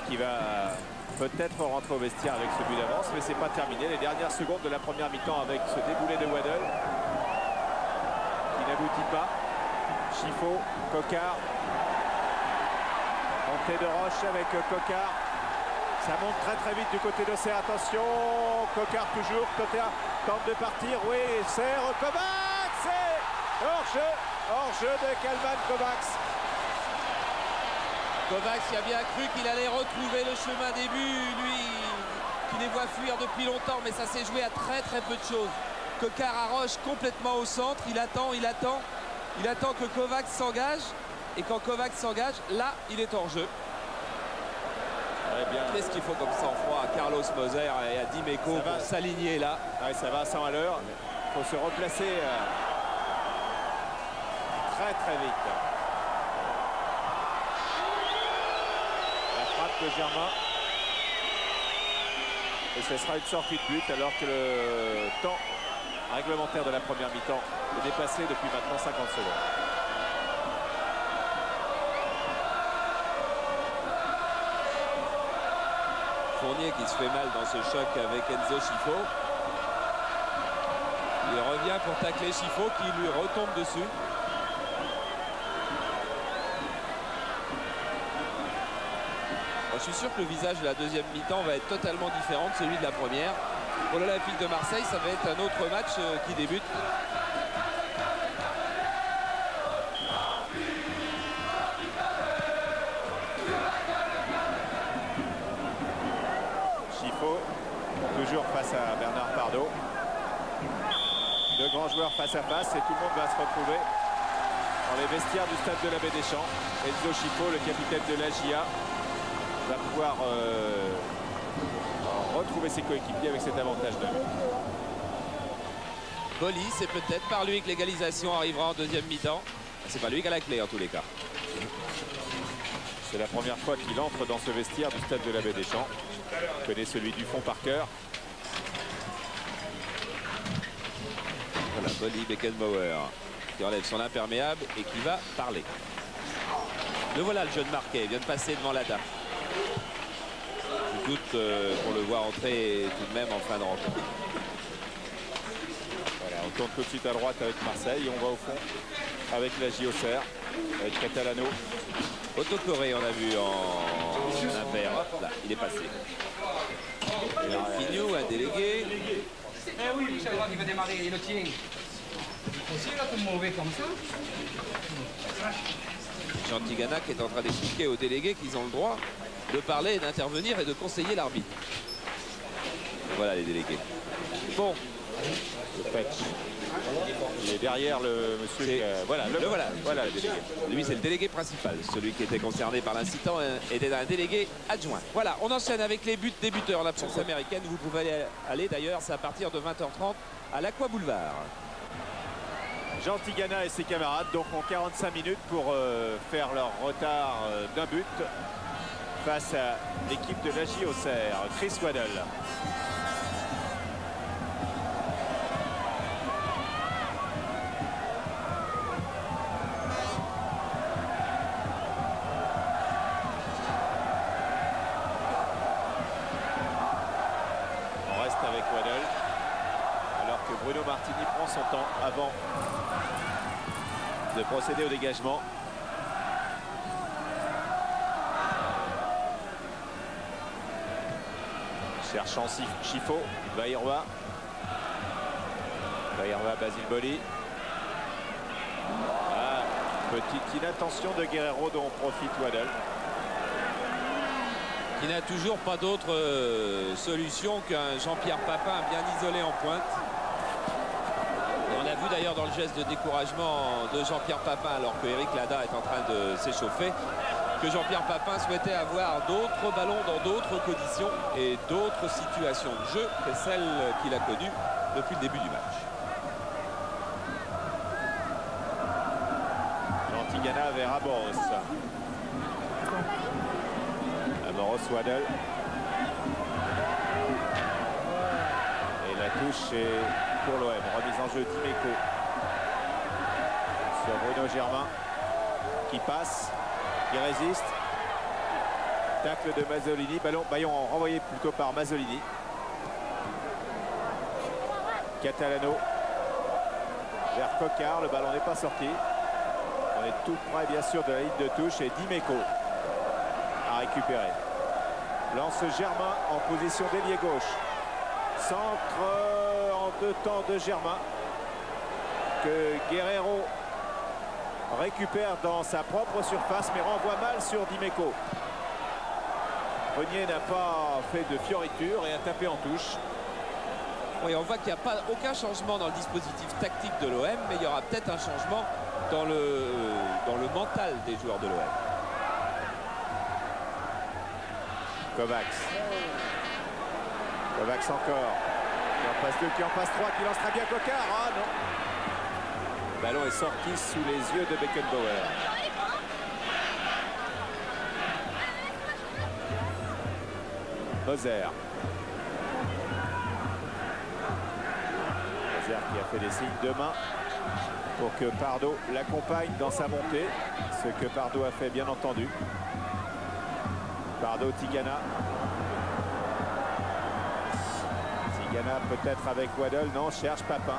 Qui va peut-être rentrer au vestiaire avec ce but d'avance, mais c'est pas terminé. Les dernières secondes de la première mi-temps avec ce déboulé de Waddle qui n'aboutit pas. Chifo, Coquart. Montée de Roche avec Coquart. Ça monte très vite du côté d'Auxerre. Attention, Coquart toujours. Coquart tente de partir. Oui, serre Kovacs. C'est hors-jeu de Kalman Kovacs. Kovacs qui a bien cru qu'il allait retrouver le chemin des buts, lui qui les voit fuir depuis longtemps, mais ça s'est joué à très peu de choses. Coquart arroche complètement au centre, il attend que Kovacs s'engage, et quand Kovacs s'engage, là il est hors jeu. Qu'est-ce qu'il faut comme sang-froid à Carlos Moser et à Dimeco pour s'aligner là. Ouais, ça va à 100 à l'heure, il faut se replacer très vite. De Germain, et ce sera une sortie de but alors que le temps réglementaire de la première mi-temps est dépassé depuis maintenant 50 secondes. Fournier qui se fait mal dans ce choc avec Enzo Chifo. Il revient pour tacler Chifo qui lui retombe dessus. Je suis sûr que le visage de la deuxième mi-temps va être totalement différent de celui de la première. Pour l'Olympique de Marseille, ça va être un autre match qui débute. Chifo, toujours face à Bernard Pardo. Deux grands joueurs face à face et tout le monde va se retrouver dans les vestiaires du stade de la Baie-des-Champs. Enzo Chifo, le capitaine de l'AJA, va pouvoir retrouver ses coéquipiers avec cet avantage de but. Boli, c'est peut-être par lui que l'égalisation arrivera en deuxième mi-temps. C'est pas lui qui a la clé en tous les cas. C'est la première fois qu'il entre dans ce vestiaire du stade de la Baie-des-Champs. Il connaît celui du fond par cœur. Voilà, Boli Beckenbauer qui enlève son imperméable et qui va parler. Le voilà le jeune Marquet, il vient de passer devant la dame. Je doute qu'on le voit entrer tout de même en fin de rencontre. Voilà, on tourne tout de suite à droite avec Marseille. On va au fond avec la Auxerre, avec Catalano. Autocoré, on a vu en impair. Hop, là, il est passé. Fignou, un délégué. Eh oui, Michel Roth, il veut démarrer, il le tient. Aussi, là, tout mauvais comme ça. Jean Tigana qui est en train d'expliquer aux délégués qu'ils ont le droit de parler, d'intervenir et de conseiller l'arbitre. Voilà les délégués. Bon. Il est derrière le monsieur. Voilà, voilà le délégué. Lui, c'est le délégué principal. Celui qui était concerné par l'incident était un délégué adjoint. Voilà, on enchaîne avec les buts des buteurs. L'absence américaine, vous pouvez aller d'ailleurs, c'est à partir de 20h30 à l'Aqua Boulevard. Jean Tigana et ses camarades donc ont 45 minutes pour faire leur retard d'un but face à l'équipe de l'AJ Auxerre. Chris Waddle. On reste avec Waddle alors que Bruno Martini prend son temps avant de procéder au dégagement. Cherchant Chifo, Vairua. Vairua, Basile Boli. Ah, petite inattention de Guerrero dont profite Waddle. Il n'a toujours pas d'autre solution qu'un Jean-Pierre Papin bien isolé en pointe. Et on a vu d'ailleurs dans le geste de découragement de Jean-Pierre Papin, alors que Eric Lada est en train de s'échauffer, que Jean-Pierre Papin souhaitait avoir d'autres ballons dans d'autres conditions et d'autres situations de jeu que celles qu'il a connues depuis le début du match. Jean Tigana vers Amoros. Amoros Waddle. Et la touche est pour l'OM. Remise en jeu d'Imeco sur Bruno Germain qui passe, qui résiste. Tacle de Mazzolini. Ballon renvoyé plutôt par Mazzolini. Catalano vers Cocard. Le ballon n'est pas sorti. On est tout près bien sûr de la ligne de touche et Dimeco a récupéré. Lance Germain en position d'ailier gauche. Centre en deux temps de Germain que Guerrero récupère dans sa propre surface mais renvoie mal sur Dimeco. Renier n'a pas fait de fioriture et a tapé en touche. Oui, on voit qu'il n'y a pas aucun changement dans le dispositif tactique de l'OM, mais il y aura peut-être un changement dans le mental des joueurs de l'OM. Kovacs. Kovacs encore. Qui en passe 2, qui en passe 3, qui lance très bien Cocard. Ah non. Le ballon est sorti sous les yeux de Beckenbauer. Moser. Moser qui a fait des signes de main pour que Pardo l'accompagne dans sa montée. Ce que Pardo a fait bien entendu. Pardo, Tigana. Tigana peut-être avec Waddle. Non, cherche Papin.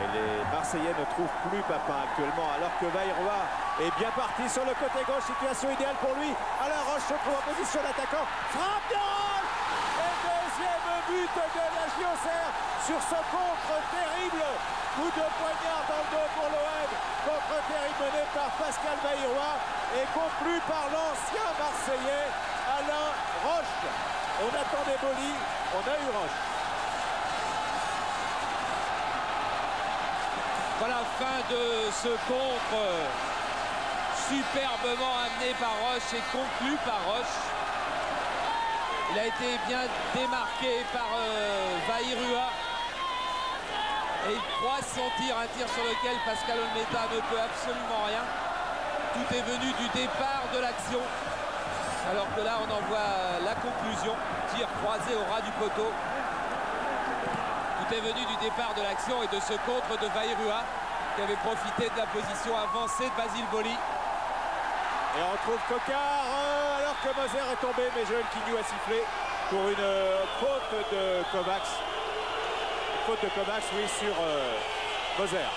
Et les Marseillais ne trouvent plus Papin actuellement alors que Vairua est bien parti sur le côté gauche. Situation idéale pour lui. Alain Roche se trouve en position d'attaquant. Frappe de Roche. Et deuxième but de l'AJ Auxerre sur ce contre terrible. Coup de poignard dans le dos pour l'OM. Contre terrible mené par Pascal Vairua et conclu par l'ancien Marseillais Alain Roche. On attendait Boli, on a eu Roche. Voilà, fin de ce contre superbement amené par Roche et conclu par Roche. Il a été bien démarqué par Vairua. Et il croise son tir, un tir sur lequel Pascal Olmeta ne peut absolument rien. Tout est venu du départ de l'action. Alors que là, on en voit la conclusion. Tir croisé au ras du poteau. Tout est venu du départ de l'action et de ce contre de Vairua qui avait profité de la position avancée de Basile Boli. Et on retrouve Cocard alors que Moser est tombé, mais Joël Quignou a sifflé pour une faute de Kovacs. Faute de Kovacs, oui, sur Moser.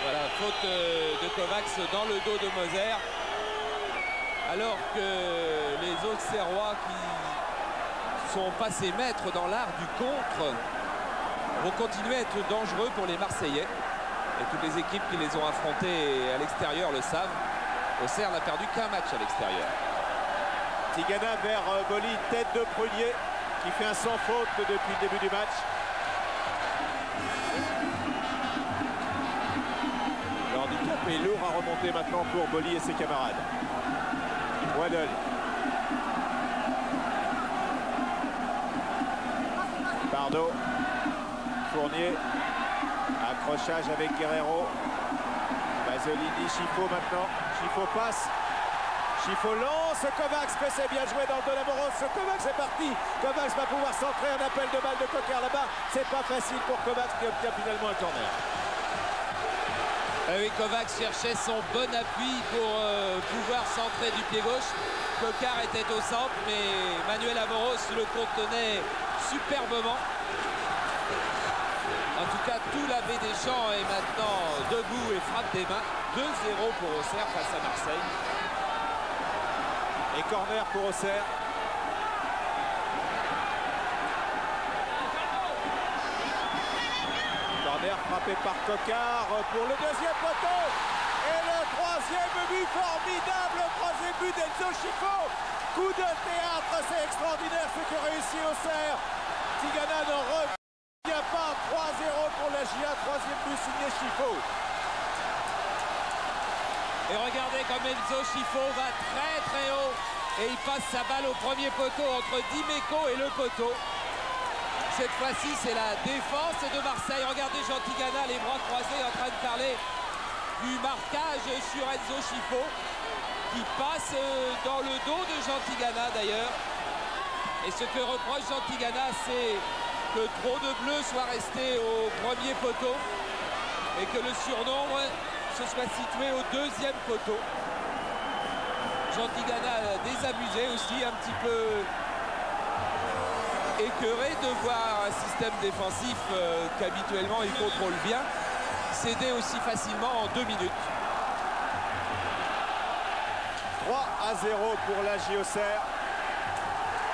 Voilà, faute de Kovacs dans le dos de Moser. Alors que les Auxerrois qui sont passés maîtres dans l'art du contre vont continuer à être dangereux pour les Marseillais. Et toutes les équipes qui les ont affrontés à l'extérieur le savent. Auxerre n'a perdu qu'un match à l'extérieur. Tigana vers Boli, tête de Prunier. qui fait un sans faute depuis le début du match. Le handicap est lourd à remonter maintenant pour Boly et ses camarades. Waddle. Bardot. Fournier. Accrochage avec Guerrero. Mazzolini, Schifo maintenant. Schifo passe. Schifo lance. Kovacs que c'est bien joué dans le dos d'Amoros. Kovacs est parti. Kovacs va pouvoir centrer. Un appel de balle de Coquart là-bas. C'est pas facile pour Kovacs qui obtient finalement un corner. Oui, Kovacs cherchait son bon appui pour pouvoir centrer du pied gauche. Coquart était au centre, mais Manuel Amoros le contenait superbement. En tout cas, tout la baie des Champs est maintenant debout et frappe des mains. 2-0 pour Auxerre face à Marseille. Et corner pour Auxerre. Corner frappé par Coquart pour le deuxième poteau. Et le troisième but formidable, le troisième but d'Enzo Schifo. Coup de théâtre, c'est extraordinaire ce que réussit Auxerre. Tigana n'en revient pas. 3-0 pour la GIA, troisième but signé Schifo. Et regardez comme Enzo Schifo va très très haut. Et il passe sa balle au premier poteau entre Dimeco et le poteau. Cette fois-ci, c'est la défense de Marseille. Regardez Jean Tigana, les bras croisés, en train de parler du marquage sur Enzo Schifo, qui passe dans le dos de Jean Tigana d'ailleurs. Et ce que reproche Jean Tigana, c'est que trop de bleus soit resté au premier poteau et que le surnombre se soit situé au deuxième poteau. Jean Tigana désabusé aussi, un petit peu écœuré de voir un système défensif qu'habituellement il contrôle bien céder aussi facilement en 2 minutes. 3-0 pour la Auxerre.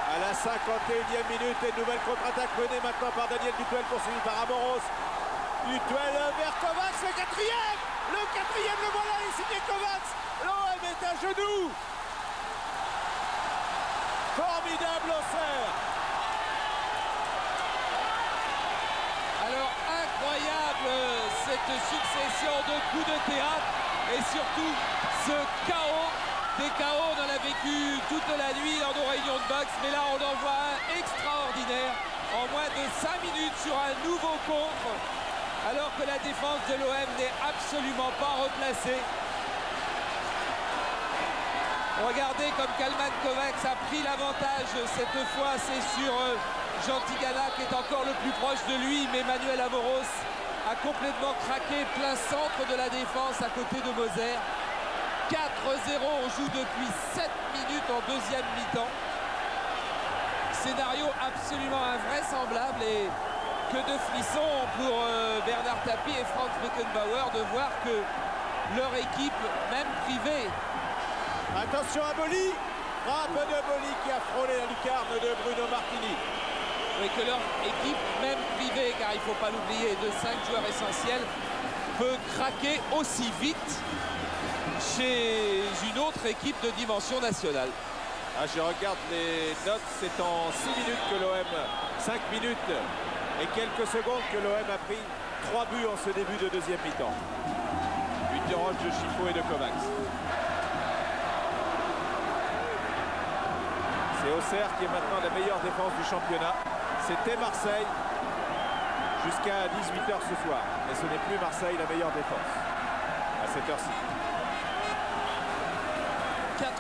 À la 51e minute, et nouvelle contre-attaque menée maintenant par Daniel Dutuel, poursuivi par Amoros. Dutuel vers Kovacs, le quatrième, le voilà, il est signé Kovacs. L'OM est à genoux. Formidable Auxerre. Alors incroyable cette succession de coups de théâtre et surtout ce chaos. Des chaos, on en a vécu toute la nuit dans nos réunions de boxe, mais là on en voit un extraordinaire en moins de 5 minutes sur un nouveau contre, alors que la défense de l'OM n'est absolument pas replacée. Regardez comme Kalman Kovacs a pris l'avantage, cette fois c'est sur Jean Tigana qui est encore le plus proche de lui, mais Manuel Amoros a complètement craqué plein centre de la défense à côté de Moser. 4-0, on joue depuis 7 minutes en deuxième mi-temps. Scénario absolument invraisemblable et que de frissons pour Bernard Tapie et Franz Beckenbauer de voir que leur équipe, même privée. Attention à Boly, frappe de Boly qui a frôlé la lucarne de Bruno Martini. Oui, que leur équipe, même privée, car il ne faut pas l'oublier, de 5 joueurs essentiels, peut craquer aussi vite chez une autre équipe de dimension nationale. Ah, je regarde les notes, c'est en 6 minutes que l'OM, 5 minutes et quelques secondes que l'OM a pris 3 buts en ce début de deuxième mi-temps. But de Roche, de Schifo et de Kovacs. C'est Auxerre qui est maintenant la meilleure défense du championnat. C'était Marseille jusqu'à 18h ce soir. Mais ce n'est plus Marseille la meilleure défense à cette heure-ci. 4-0.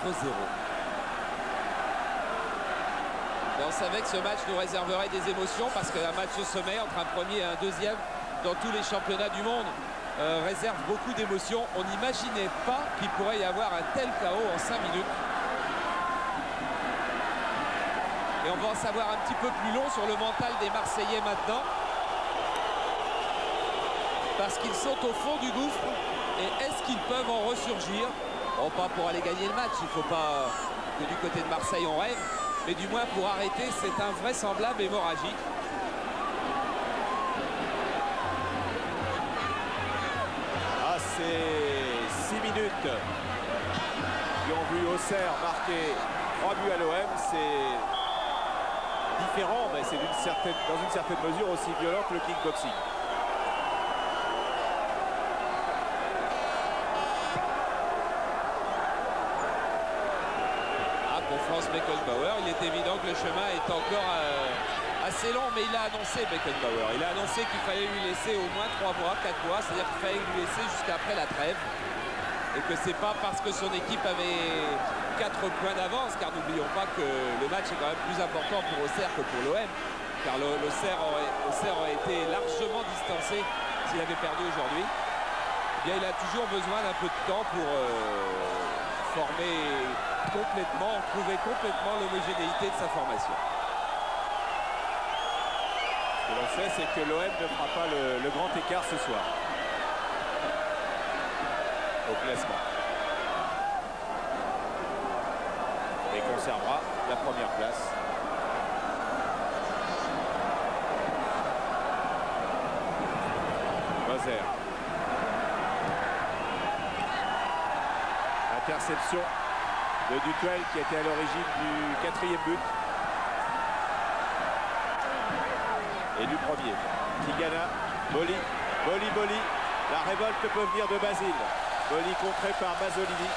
On savait que ce match nous réserverait des émotions parce qu'un match au sommet entre un premier et un deuxième dans tous les championnats du monde réserve beaucoup d'émotions. On n'imaginait pas qu'il pourrait y avoir un tel chaos en 5 minutes. Et on va en savoir un petit peu plus long sur le mental des Marseillais maintenant. Parce qu'ils sont au fond du gouffre. Et est-ce qu'ils peuvent en ressurgir? Bon, pas pour aller gagner le match, il ne faut pas que du côté de Marseille on rêve, mais du moins pour arrêter cette invraisemblable hémorragie. Ah, c'est 6 minutes qui ont vu Auxerre marquer 3 buts à l'OM. C'est différent, mais c'est dans une certaine mesure aussi violent que le kickboxing. Pour France Beckenbauer, il est évident que le chemin est encore assez long, mais il a annoncé, Beckenbauer, il a annoncé qu'il fallait lui laisser au moins 3 mois, 4 mois, c'est-à-dire qu'il fallait lui laisser jusqu'après la trêve, et que c'est pas parce que son équipe avait 4 points d'avance, car n'oublions pas que le match est quand même plus important pour Auxerre que pour l'OM, car Auxerre aurait été largement distancé s'il avait perdu aujourd'hui. Eh bien, il a toujours besoin d'un peu de temps pour former complètement, trouver complètement l'homogénéité de sa formation. Ce que l'on sait, c'est que l'OM ne fera pas le grand écart ce soir au classement et conservera la première place. Moser. Interception de Dutuel qui était à l'origine du 4e but et du premier. Tigana, Boli. La révolte peut venir de Basile. Boli contré par Mazzolini.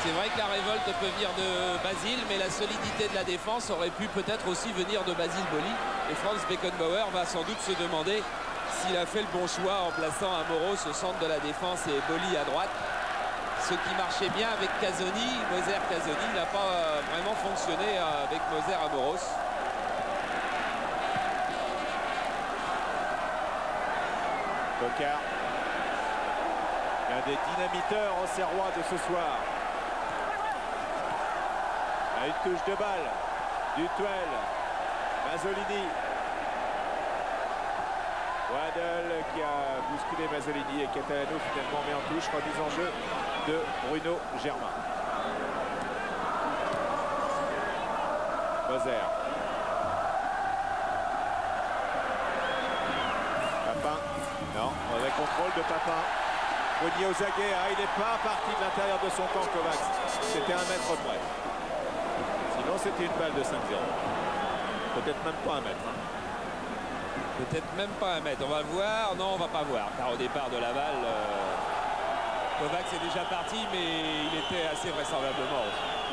C'est vrai que la révolte peut venir de Basile, mais la solidité de la défense aurait pu peut-être aussi venir de Basile Boli. Et Franz Beckenbauer va sans doute se demander s'il a fait le bon choix en plaçant Amoros au centre de la défense et Boli à droite. Ce qui marchait bien avec Casoni, Moser-Casoni, n'a pas vraiment fonctionné avec Moser-Amoros. Tocard, l'un des dynamiteurs auxerrois de ce soir. À une touche de balle, Dutuel, Mazzolini. Waddle qui a bousculé Mazzolini et Catalano finalement met en touche, remise en jeu de Bruno Germain. Moser. Papin. Non, mauvais contrôle de Papin. Brunier aux aguets. Ah, il n'est pas parti de l'intérieur de son camp, Kovacs. C'était 1 mètre près. Sinon, c'était une balle de 5-0. Peut-être même pas 1 mètre. Peut-être même pas 1 mètre. On va le voir. Non, on va pas voir. Car au départ de la balle, Kovacs est déjà parti, mais il était assez vraisemblablement.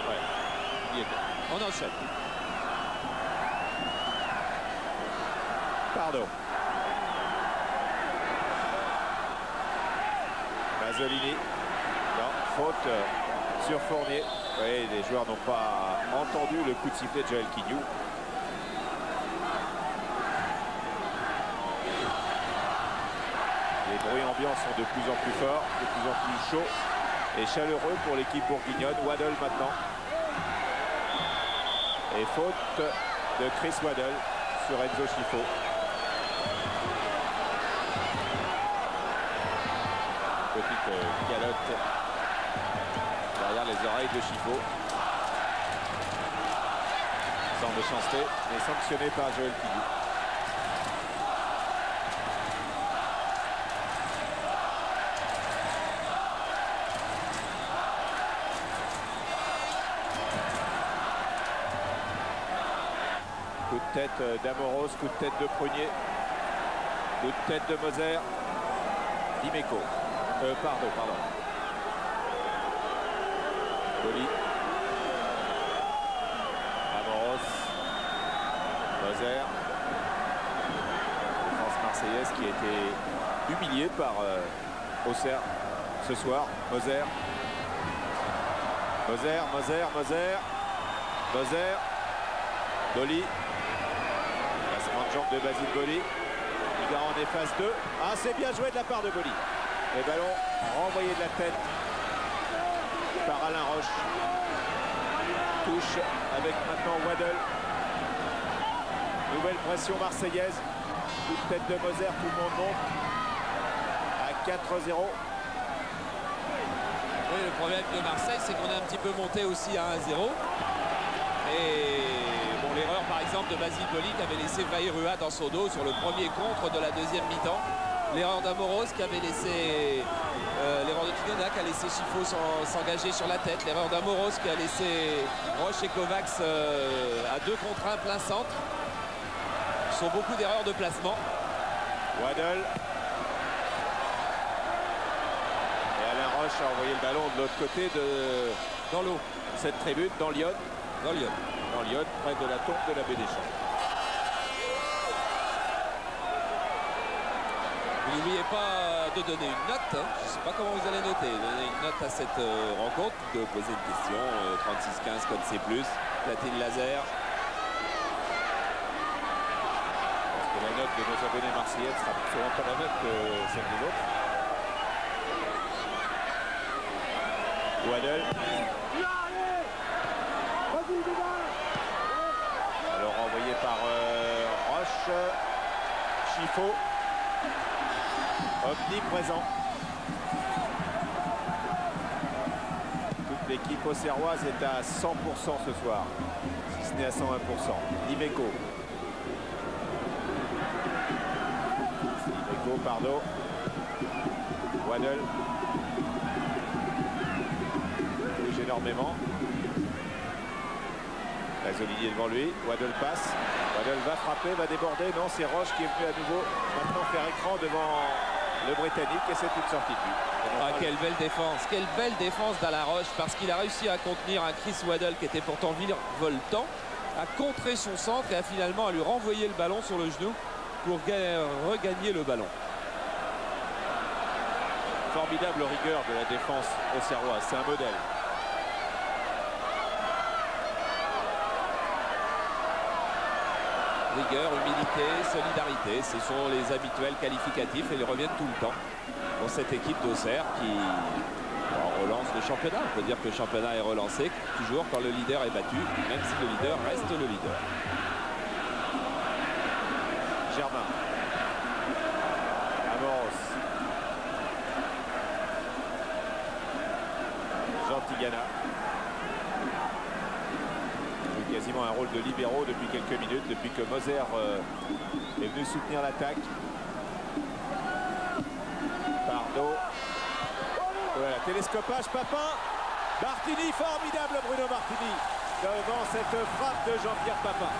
Ouais, il était. On enchaîne. Pardon. Mazzolini. Non, faute sur Fournier. Oui, les joueurs n'ont pas entendu le coup de sifflet de Joël Quignou. Les bruits ambiants sont de plus en plus forts, de plus en plus chauds et chaleureux pour l'équipe bourguignonne. Waddle maintenant. Et faute de Chris Waddle sur Enzo Scifo. Petite calotte derrière les oreilles de Scifo. Sans méchanceté, mais sanctionné par Joël Quignou. Coup de tête d'Amoros, coup de tête de Prunier, coup de tête de Moser, Dimeco. Pardon. Boli. Amoros. Moser. Défense marseillaise qui a été humiliée par Auxerre ce soir. Moser. Boli. Passement de jambe de Basile Boli. Ligaran en efface 2. Ah, c'est bien joué de la part de Boli. Les ballons renvoyés de la tête par Alain Roche. Touche avec maintenant Waddle. Nouvelle pression marseillaise. Coup de tête de Moser, tout le monde monte à 4-0. Oui, le problème de Marseille, c'est qu'on est un petit peu monté aussi à 1-0. Et bon, l'erreur par exemple de Basile Boli qui avait laissé Vairua dans son dos sur le premier contre de la deuxième mi-temps. L'erreur d'Amoros qui avait laissé... l'erreur de Tigana qui a laissé Chifo s'engager sur la tête. L'erreur d'Amoros qui a laissé Roche et Kovacs à 2 contre 1 plein centre. Ce sont beaucoup d'erreurs de placement. Waddle. Et Alain Roche a envoyé le ballon de l'autre côté dans l'eau. Cette tribune, dans Lyon. Dans Lyon. Dans Lyon, près de la tombe de l'abbé Deschamps. N'oubliez pas de donner une note. Je ne sais pas comment vous allez noter. Donner une note à cette rencontre. De poser une question. 36-15 code C+. Platine laser. Parce que la note de nos abonnés marseillais sera sûrement pas la note que celle des autres. Waddle. Alors envoyé par Roche. Chifo. Omniprésent. Toute l'équipe auxerroise est à 100% ce soir, si ce n'est à 101%. Iveco. Iveco, Pardo. Waddle. Bouge énormément. Mazzolini est devant lui. Waddle passe. Waddle va frapper, va déborder. Non, c'est Roche qui est venu à nouveau maintenant faire écran devant le Britannique et c'est une sortie de but. Ah, quelle belle défense. Quelle belle défense d'Alain Roche parce qu'il a réussi à contenir un Chris Waddle qui était pourtant virevoltant, à contrer son centre et à finalement à lui renvoyer le ballon sur le genou pour regagner le ballon. Formidable rigueur de la défense auxerroise. C'est un modèle. Rigueur, humilité, solidarité, ce sont les habituels qualificatifs et ils reviennent tout le temps dans cette équipe d'Auxerre qui relance le championnat. On peut dire que le championnat est relancé toujours quand le leader est battu, même si le leader reste le leader. Germain. Amoros. Jean Tigana. Quasiment un rôle de libéraux depuis quelques minutes, depuis que Moser est venu soutenir l'attaque. Pardo. Voilà, télescopage, Papin. Martini, formidable Bruno Martini devant cette frappe de Jean-Pierre Papin.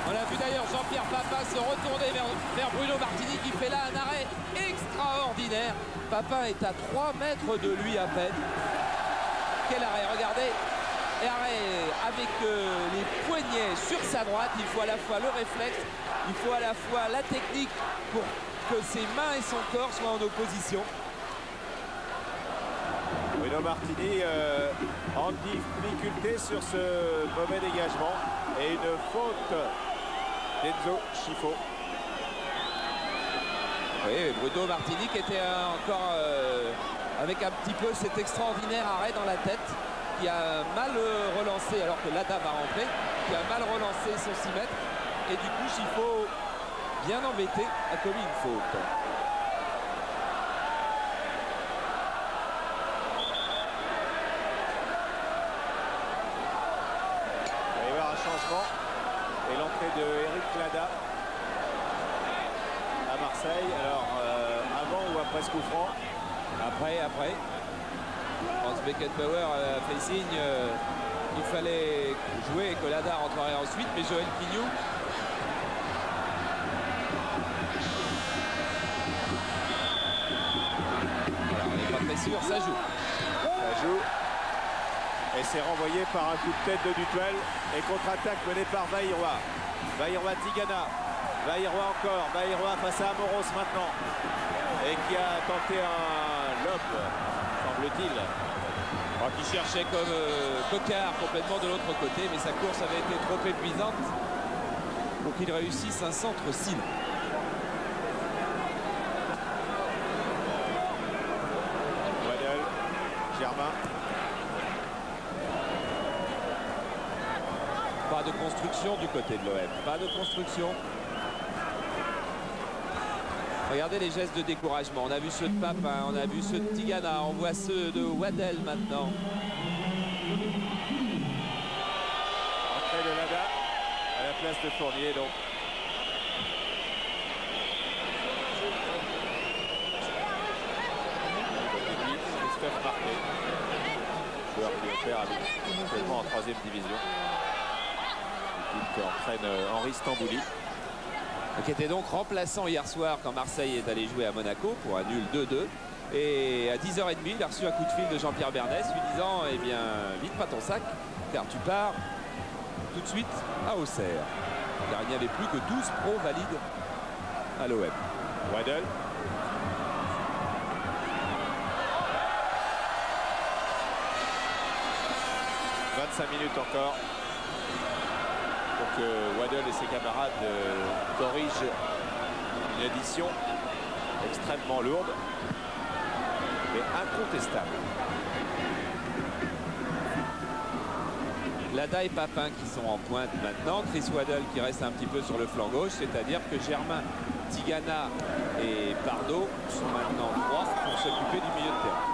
On a vu d'ailleurs Jean-Pierre Papin se retourner vers Bruno Martini qui fait là un arrêt extraordinaire. Papin est à 3 mètres de lui à peine. Quel arrêt, regardez. Et arrêt avec les poignets sur sa droite. Il faut à la fois le réflexe, il faut à la fois la technique pour que ses mains et son corps soient en opposition. Bruno Martini en difficulté sur ce mauvais dégagement et une faute d'Enzo Chifo. Oui, Bruno Martini qui était encore avec un petit peu cet extraordinaire arrêt dans la tête, qui a mal relancé alors que Lada va rentrer, qui a mal relancé son 6 mètres et du coup Chifo, bien embêté, a commis une faute. Il va y avoir un changement et l'entrée de Eric Lada à Marseille. Alors avant ou après ce coup franc? Après. Franz Beckenbauer a fait signe qu'il fallait jouer et que Lada rentrerait ensuite, mais Joël Pignou voilà, on n'est pas très sûr, ça joue. Ça joue. Et c'est renvoyé par un coup de tête de Dutuel et contre-attaque menée par Vaïroa. Vaïroa Tigana. Vaïroa encore. Vaïroa face à Amoros maintenant. Et qui a tenté un lob, semble-t-il. Qui cherchait comme Cocard complètement de l'autre côté, mais sa course avait été trop épuisante pour qu'il réussisse un centre cible. Waddle, Germain. Pas de construction du côté de l'OM, pas de construction. Regardez les gestes de découragement. On a vu ceux de Papin, on a vu ceux de Tigana, on voit ceux de Waddle maintenant. Entrée de Lada à la place de Fournier donc. joueur qui opère actuellement en 3e division. L'équipe qu'entraîne Henri Stambouli. Qui était donc remplaçant hier soir quand Marseille est allé jouer à Monaco pour un nul 2-2. Et à 10h30, il a reçu un coup de fil de Jean-Pierre Bernès lui disant « Eh bien, vite pas ton sac, car tu pars tout de suite à Auxerre. » Car il n'y avait plus que 12 pros valides à l'OM. Waddle. « 25 minutes encore pour que Waddle et ses camarades corrigent une édition extrêmement lourde mais incontestable. Lada et Papin qui sont en pointe maintenant. Chris Waddle qui reste un petit peu sur le flanc gauche, c'est-à-dire que Germain, Tigana et Pardo sont maintenant 3 pour s'occuper du milieu de terrain.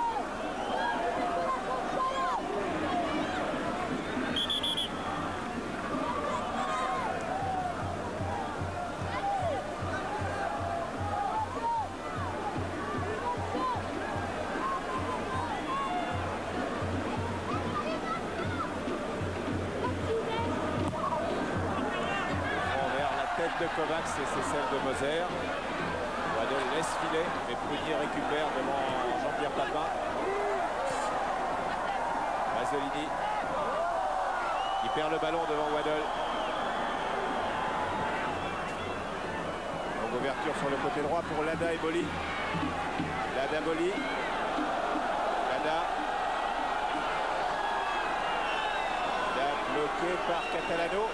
De Kovacs et c'est celle de Moser. Waddle laisse filer, mais Prunier récupère devant Jean-Pierre Papin. Mazzolini qui perd le ballon devant Waddle. Donc ouverture sur le côté droit pour Lada et Boli. Lada Boli. Lada. Lada bloqué par Catalano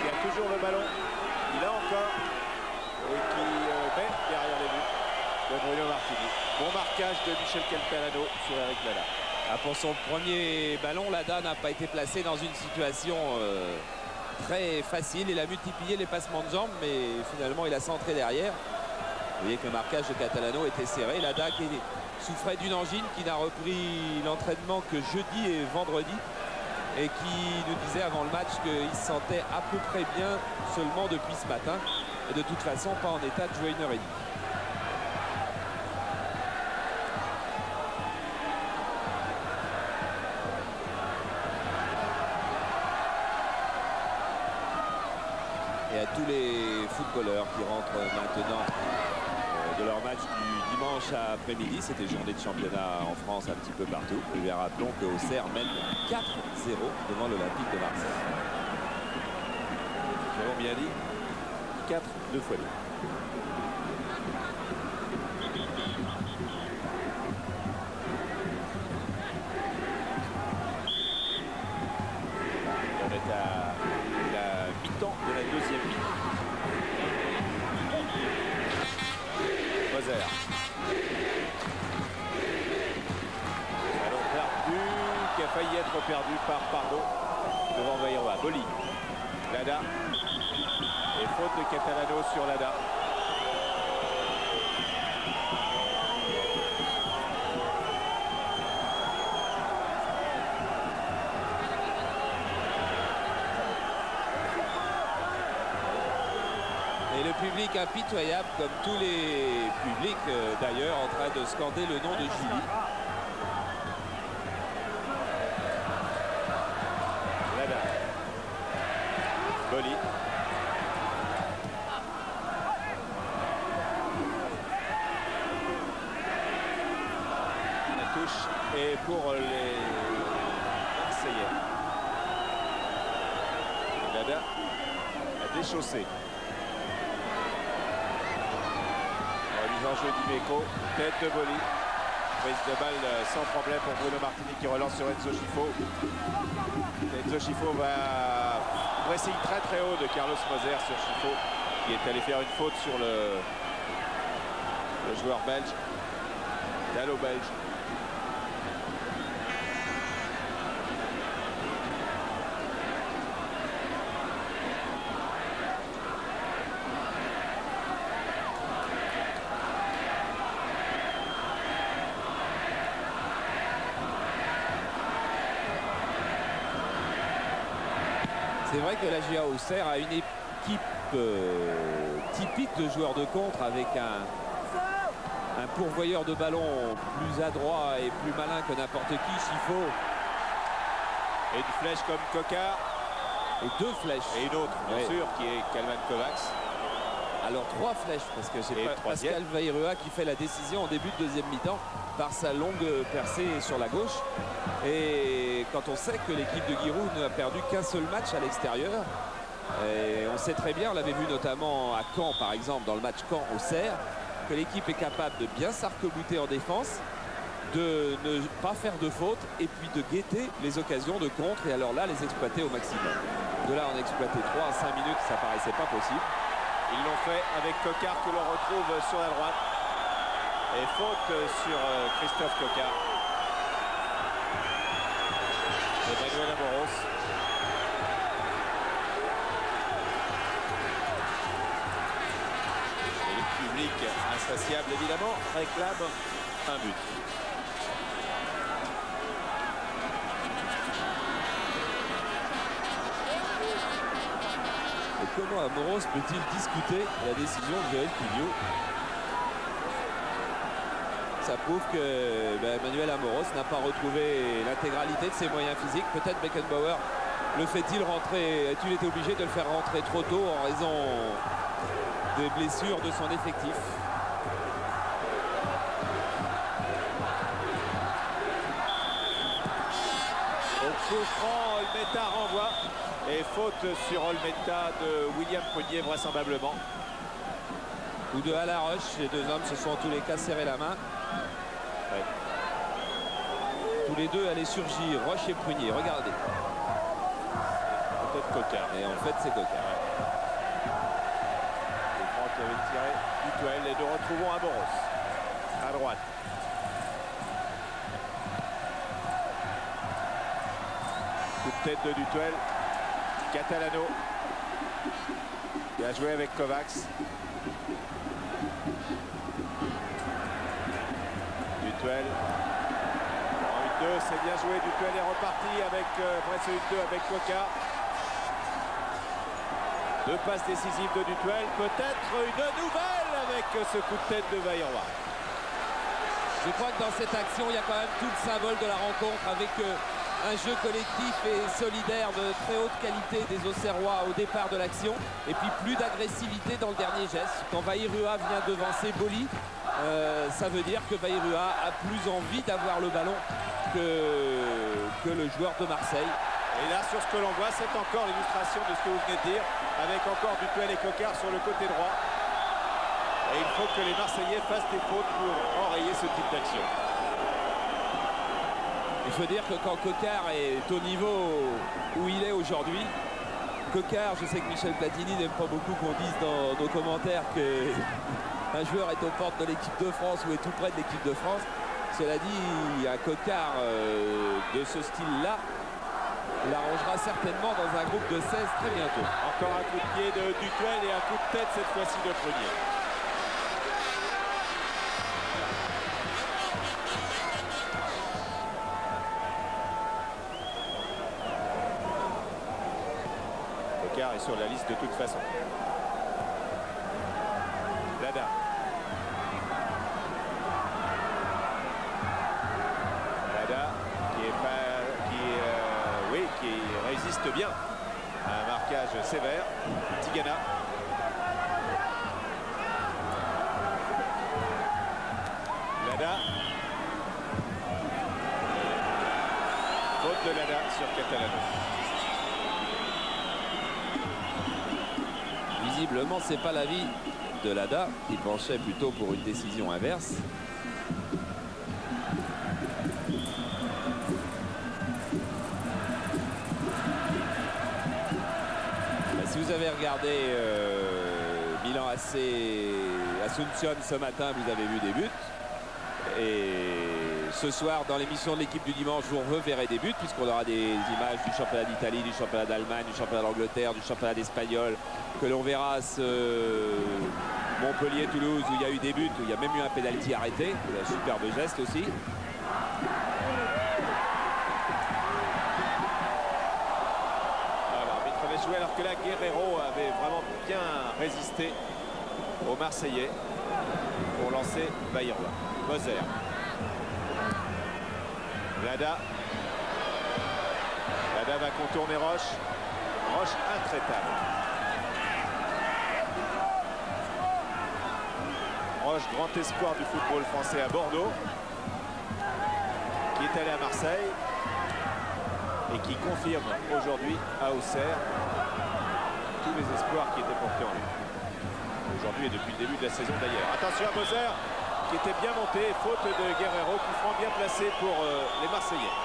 qui a toujours le ballon. Il a encore et qui met derrière les buts de Bruno Martini. Bon marquage de Michel Catalano sur Eric Lada. Pour son premier ballon, Lada n'a pas été placé dans une situation très facile. Il a multiplié les passements de jambes, mais finalement il a centré derrière. Vous voyez que le marquage de Catalano était serré. Lada qui souffrait d'une angine, qui n'a repris l'entraînement que jeudi et vendredi, et qui nous disait avant le match qu'il se sentait à peu près bien seulement depuis ce matin et de toute façon pas en état de jouer 1h30. Et à tous les footballeurs qui rentrent maintenant de leur match du dimanche après-midi, c'était journée de championnat en France un petit peu partout. Et bien rappelons qu'Auxerre mène 4-0 devant l'Olympique de Marseille. Nous avons bien dit 4 2 fois 2. On est à la mi-temps de la deuxième mi-temps. Moser. Ballon perdu, qui a failli être perdu par Pardo devant Bayrou. Boli. Lada. Et faute de Catalano sur Lada. Et le public impitoyable, comme tous les publics d'ailleurs, en train de scander le nom de Julie. Lada. Boli. La touche est pour les Marseillais. Lada a déchaussé. Mise en jeu d'Imeco, tête de Boli. Prise de balle sans problème pour Bruno Martini qui relance sur Enzo Schifo. Enzo Schifo va pressing très très haut de Carlos Moser sur Schifo qui est allé faire une faute sur le joueur belge, Gallo-belge. C'est vrai que la GA Auxerre a une équipe typique de joueurs de contre avec un pourvoyeur de ballon plus adroit et plus malin que n'importe qui, Schifo, Et une flèche comme Coquard. Et 2 flèches. Et une autre, bien sûr, qui est Kalman Kovacs. Alors 3 flèches, parce que c'est Pascal Vairua qui fait la décision en début de deuxième mi-temps par sa longue percée sur la gauche. Et quand on sait que l'équipe de Giroud n'a perdu qu'un seul match à l'extérieur, et on sait très bien, on l'avait vu notamment à Caen par exemple, dans le match Caen au Cerf, que l'équipe est capable de bien s'arc-bouter en défense, de ne pas faire de faute et puis de guetter les occasions de contre et alors là les exploiter au maximum. De là on a exploité 3 à 5 minutes, ça paraissait pas possible. Ils l'ont fait avec Coquard que l'on retrouve sur la droite. Et faute sur Christophe Coquard. De Manuel Amoros. Et le public insatiable évidemment réclame un but. Et comment Amoros peut-il discuter la décision de Joël Puigneau? Ça prouve que Manuel Amoros n'a pas retrouvé l'intégralité de ses moyens physiques. Peut-être Beckenbauer le fait-il rentrer, a-t-il été obligé de le faire rentrer trop tôt en raison des blessures de son effectif? Au coup franc, Olmeta renvoie. Et faute sur Olmeta de William Prunier vraisemblablement. Ou de Alaroche, les deux hommes se sont en tous les cas serré la main. Ouais. Tous les deux allaient surgir, Roche et Prunier, regardez. Peut-être Coquard. Et en fait c'est Coquard. Ouais. Le grand qui avait tiré Dutuel et nous retrouvons Amoros à droite. Coup de tête de Dutuel. Catalano qui a joué avec Kovacs. Dutuel en 1-2, c'est bien joué. Dutuel est reparti avec presque 1-2 avec Coquard. 2 passes décisives de Dutuel. Peut-être une nouvelle avec ce coup de tête de Vairua. Je crois que dans cette action, il y a quand même tout le symbole de la rencontre avec un jeu collectif et solidaire de très haute qualité des Auxerrois au départ de l'action. Et puis plus d'agressivité dans le dernier geste. Quand Vairua vient devancer Boli, ça veut dire que Vairua a plus envie d'avoir le ballon que le joueur de Marseille. Et là, sur ce que l'on voit, c'est encore l'illustration de ce que vous venez de dire, avec encore Dutuel et Coquard sur le côté droit. Et il faut que les Marseillais fassent des fautes pour enrayer ce type d'action. Il faut dire que quand Coquard est au niveau où il est aujourd'hui, Coquard, je sais que Michel Platini n'aime pas beaucoup qu'on dise dans nos commentaires qu'un joueur est aux portes de l'équipe de France ou est tout près de l'équipe de France. Cela dit, un Coquard de ce style-là l'arrangera certainement dans un groupe de 16 très bientôt. Encore un coup de pied de Dutuel et un coup de tête cette fois-ci de Prunier. Coquard est sur la liste de toute façon. Dada. Dada qui résiste bien à un marquage sévère. Tigana. Lada. Faute de Lada sur Catalano. Visiblement, c'est pas l'avis de Lada qui penchait plutôt pour une décision inverse. Si vous avez regardé Milan AC Asuncion ce matin, vous avez vu des buts. Et ce soir, dans l'émission de l'équipe du dimanche, vous reverrez des buts, puisqu'on aura des images du championnat d'Italie, du championnat d'Allemagne, du championnat d'Angleterre, du championnat d'Espagnol, que l'on verra ce Montpellier-Toulouse où il y a eu des buts, où il y a même eu un pénalty arrêté, un superbe geste aussi. Joué alors que là Guerrero avait vraiment bien résisté aux Marseillais pour lancer Vairua. Moser. Lada. Lada va contourner Roche. Roche intraitable. Roche, grand espoir du football français à Bordeaux, qui est allé à Marseille et qui confirme aujourd'hui à Auxerre tous les espoirs qui étaient portés en lui. Aujourd'hui et depuis le début de la saison d'ailleurs. Attention à Moser qui était bien monté, faute de Guerrero, coup franc bien placé pour les Marseillais.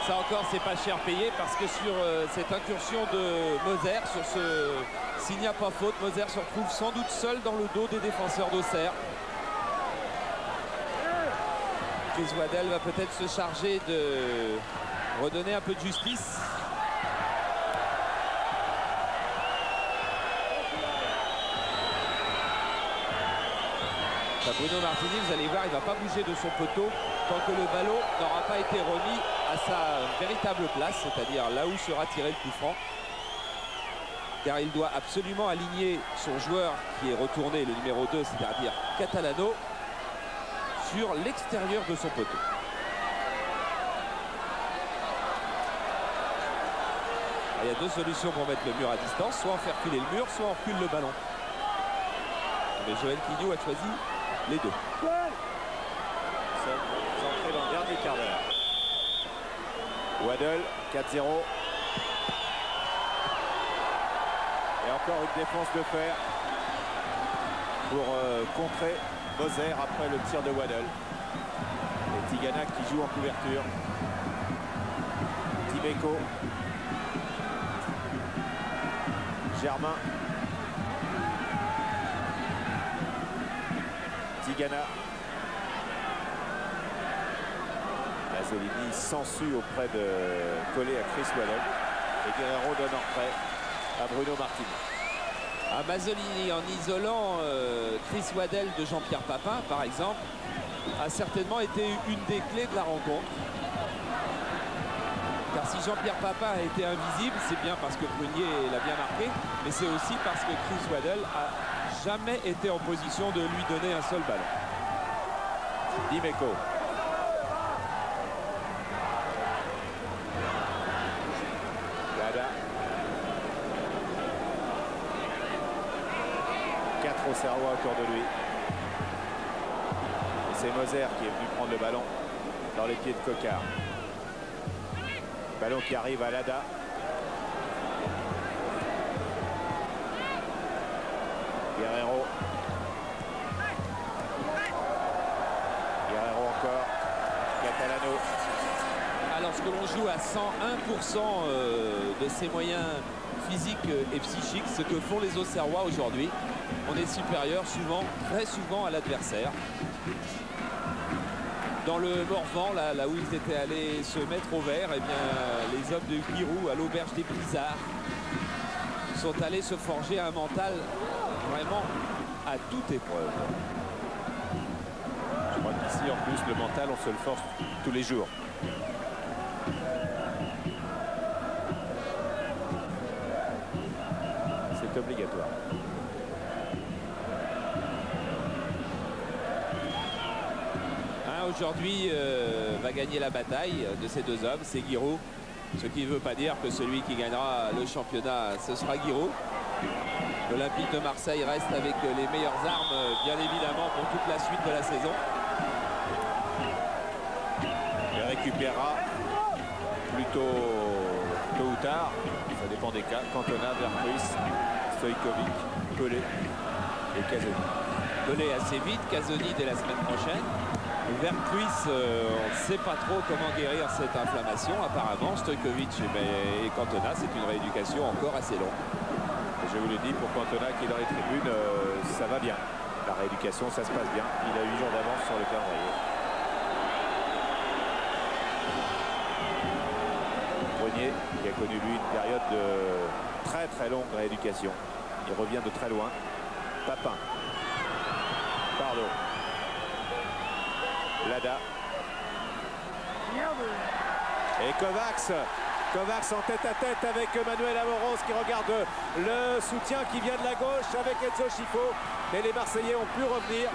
Ça encore, c'est pas cher payé parce que sur cette incursion de Moser, sur ce s'il n'y a pas faute, Moser se retrouve sans doute seul dans le dos des défenseurs d'Auxerre. Chris Waddell va peut-être se charger de redonner un peu de justice. Bruno Martini, vous allez voir, il ne va pas bouger de son poteau tant que le ballon n'aura pas été remis à sa véritable place, c'est-à-dire là où sera tiré le coup franc. Car il doit absolument aligner son joueur qui est retourné, le numéro 2, c'est-à-dire Catalano, sur l'extérieur de son poteau. Alors, il y a deux solutions pour mettre le mur à distance, soit on fait reculer le mur, soit on recule le ballon. Mais Joël Quignou a choisi les deux. Vous entrez dans le dernier quart d'heure. Waddell, 4-0. Et encore une défense de fer pour contrer Moser après le tir de Waddell. Et Tigana qui joue en couverture. Timeco. Germain. Tigana. Mazzolini s'ensuit auprès de coller à Chris Waddell. Et Guerrero donne en retrait à Bruno Martini. À Mazzolini, en isolant Chris Waddell de Jean-Pierre Papin, par exemple, a certainement été une des clés de la rencontre. Car si Jean-Pierre Papin a été invisible, c'est bien parce que Prunier l'a bien marqué, mais c'est aussi parce que Chris Waddell a jamais été en position de lui donner un seul ballon. Dimeco. Lada. 4 Auxerrois autour de lui. C'est Moser qui est venu prendre le ballon dans les pieds de Cocard. Ballon qui arrive à Lada. Guerrero. Guerrero encore. Catalano. Alors lorsque l'on joue à 101% de ses moyens physiques et psychiques, ce que font les Auxerrois aujourd'hui, on est supérieur souvent, très souvent à l'adversaire. Dans le Morvan, là où ils étaient allés se mettre au vert, eh bien, les hommes de Giroud à l'auberge des Blizzards sont allés se forger un mental vraiment à toute épreuve. Je crois qu'ici, en plus, le mental, on se le force tous les jours. C'est obligatoire. Aujourd'hui va gagner la bataille de ces deux hommes, c'est Giroud. Ce qui ne veut pas dire que celui qui gagnera le championnat, ce sera Giroud. L'Olympique de Marseille reste avec les meilleures armes, bien évidemment, pour toute la suite de la saison. Il récupérera plutôt tôt ou tard, ça dépend des cas, Cantona, Vercruis, Stojkovic, Pelé et Casoni. Pelé assez vite, Casoni dès la semaine prochaine. Vercruis, on ne sait pas trop comment guérir cette inflammation. Apparemment, Stojkovic et Cantona, c'est une rééducation encore assez longue. Et je vous le dis, pour Cantona qui est dans les tribunes, ça va bien. La rééducation, ça se passe bien. Il a 8 jours d'avance sur le calendrier. Prunier, qui a connu lui une période de très longue rééducation. Il revient de très loin. Papin. Pardo. Lada. Et Kovacs. Kovacs en tête à tête avec Manuel Amoros qui regarde le soutien qui vient de la gauche avec Enzo Schifo. Mais les Marseillais ont pu revenir.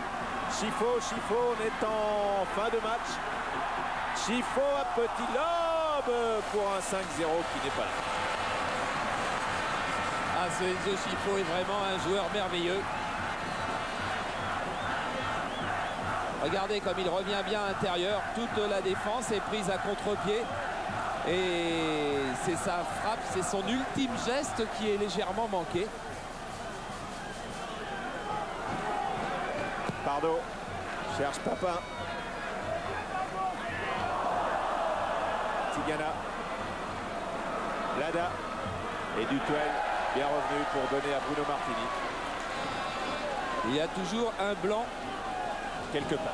Schifo, on est en fin de match. Schifo, un petit lob lobe pour un 5-0 qui n'est pas là. Ah, ce Enzo Scifo est vraiment un joueur merveilleux. Regardez comme il revient bien à l'intérieur. Toute la défense est prise à contre-pied. Et c'est sa frappe, c'est son ultime geste qui est légèrement manqué. Pardo cherche Papin. Tigana. Lada. Et Dutuel bien revenu pour donner à Bruno Martini. Il y a toujours un blanc quelque part.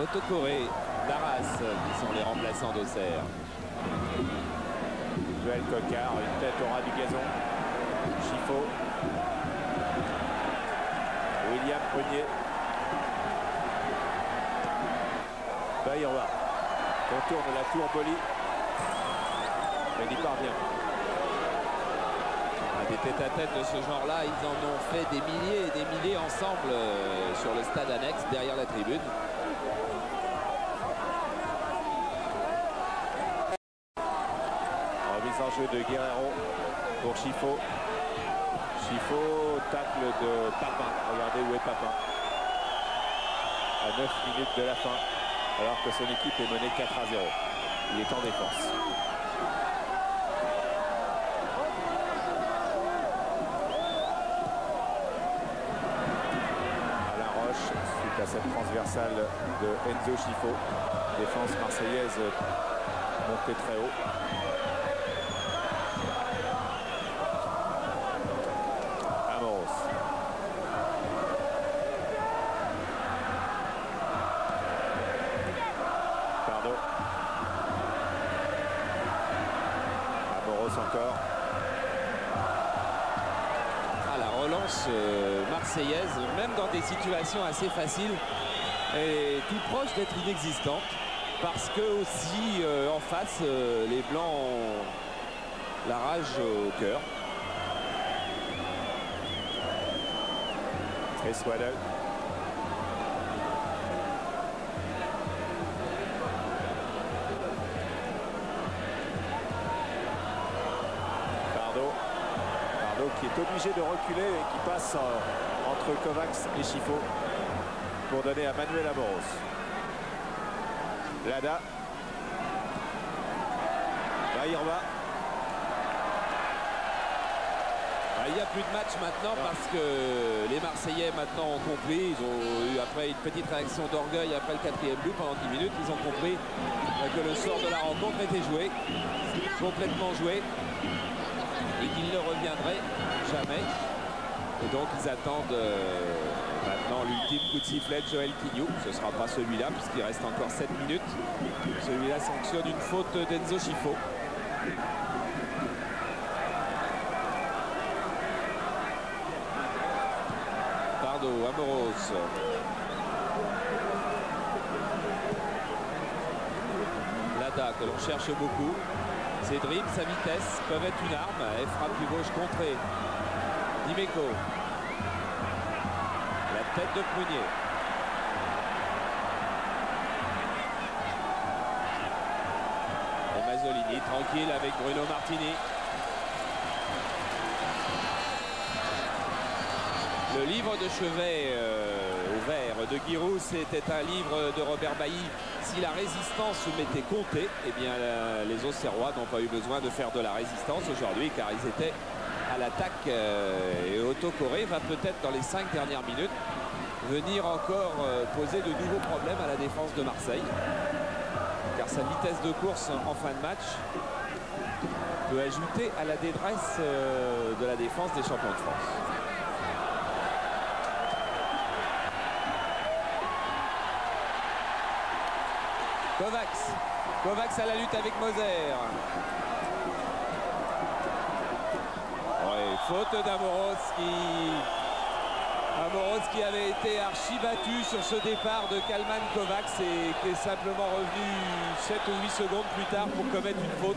Autocoré, Darras qui sont les remplaçants d'Auxerre. Joël Coquard, une tête au ras du gazon. Scifo. William Prunier. Bayrova contourne la tour Boli. Mais n'y parvient. Des tête-à-tête de ce genre-là, ils en ont fait des milliers et des milliers ensemble sur le stade annexe derrière la tribune. Remise en jeu de Guerrero pour Scifo. Scifo, tacle de Papin. Regardez où est Papin. À 9 minutes de la fin, alors que son équipe est menée 4-0. Il est en défense. Alain Roche, suite à cette transversale de Enzo Scifo. Défense marseillaise montée très haut. Encore. Ah, la relance marseillaise, même dans des situations assez faciles, est tout proche d'être inexistante. Parce que aussi en face, les Blancs ont la rage au cœur. Chris Waddell. Qui est obligé de reculer et qui passe entre Kovacs et Scifo pour donner à Manuel Amoros. Lada. Bayrova. Il n'y a plus de match maintenant parce que les Marseillais maintenant ont compris. Ils ont eu après une petite réaction d'orgueil après le 4e but pendant 10 minutes. Ils ont compris que le sort de la rencontre était joué, complètement joué. Et qu'il ne reviendrait jamais. Et donc ils attendent maintenant l'ultime coup de sifflet de Joël Quignou. Ce ne sera pas celui-là puisqu'il reste encore 7 minutes. Celui-là sanctionne une faute d'Enzo Scifo. Pardo, Amoros. Lada que l'on cherche beaucoup. Ses dribbles, sa vitesse peuvent être une arme. Elle frappe du gauche contrée. Dimeco. La tête de Prunier. Et Mazzolini tranquille avec Bruno Martini. Le livre de chevet au vert de Giroud, c'était un livre de Robert Bailly. Si la résistance se m'était comptée, eh bien les Auxerrois n'ont pas eu besoin de faire de la résistance aujourd'hui car ils étaient à l'attaque. Et Autocoré va peut-être dans les 5 dernières minutes venir encore poser de nouveaux problèmes à la défense de Marseille. Car sa vitesse de course en fin de match peut ajouter à la détresse de la défense des champions de France. Kovacs à la lutte avec Moser. Ouais, faute d'Amoros qui avait été archi battu sur ce départ de Kalman Kovacs et qui est simplement revenu 7 ou 8 secondes plus tard pour commettre une faute.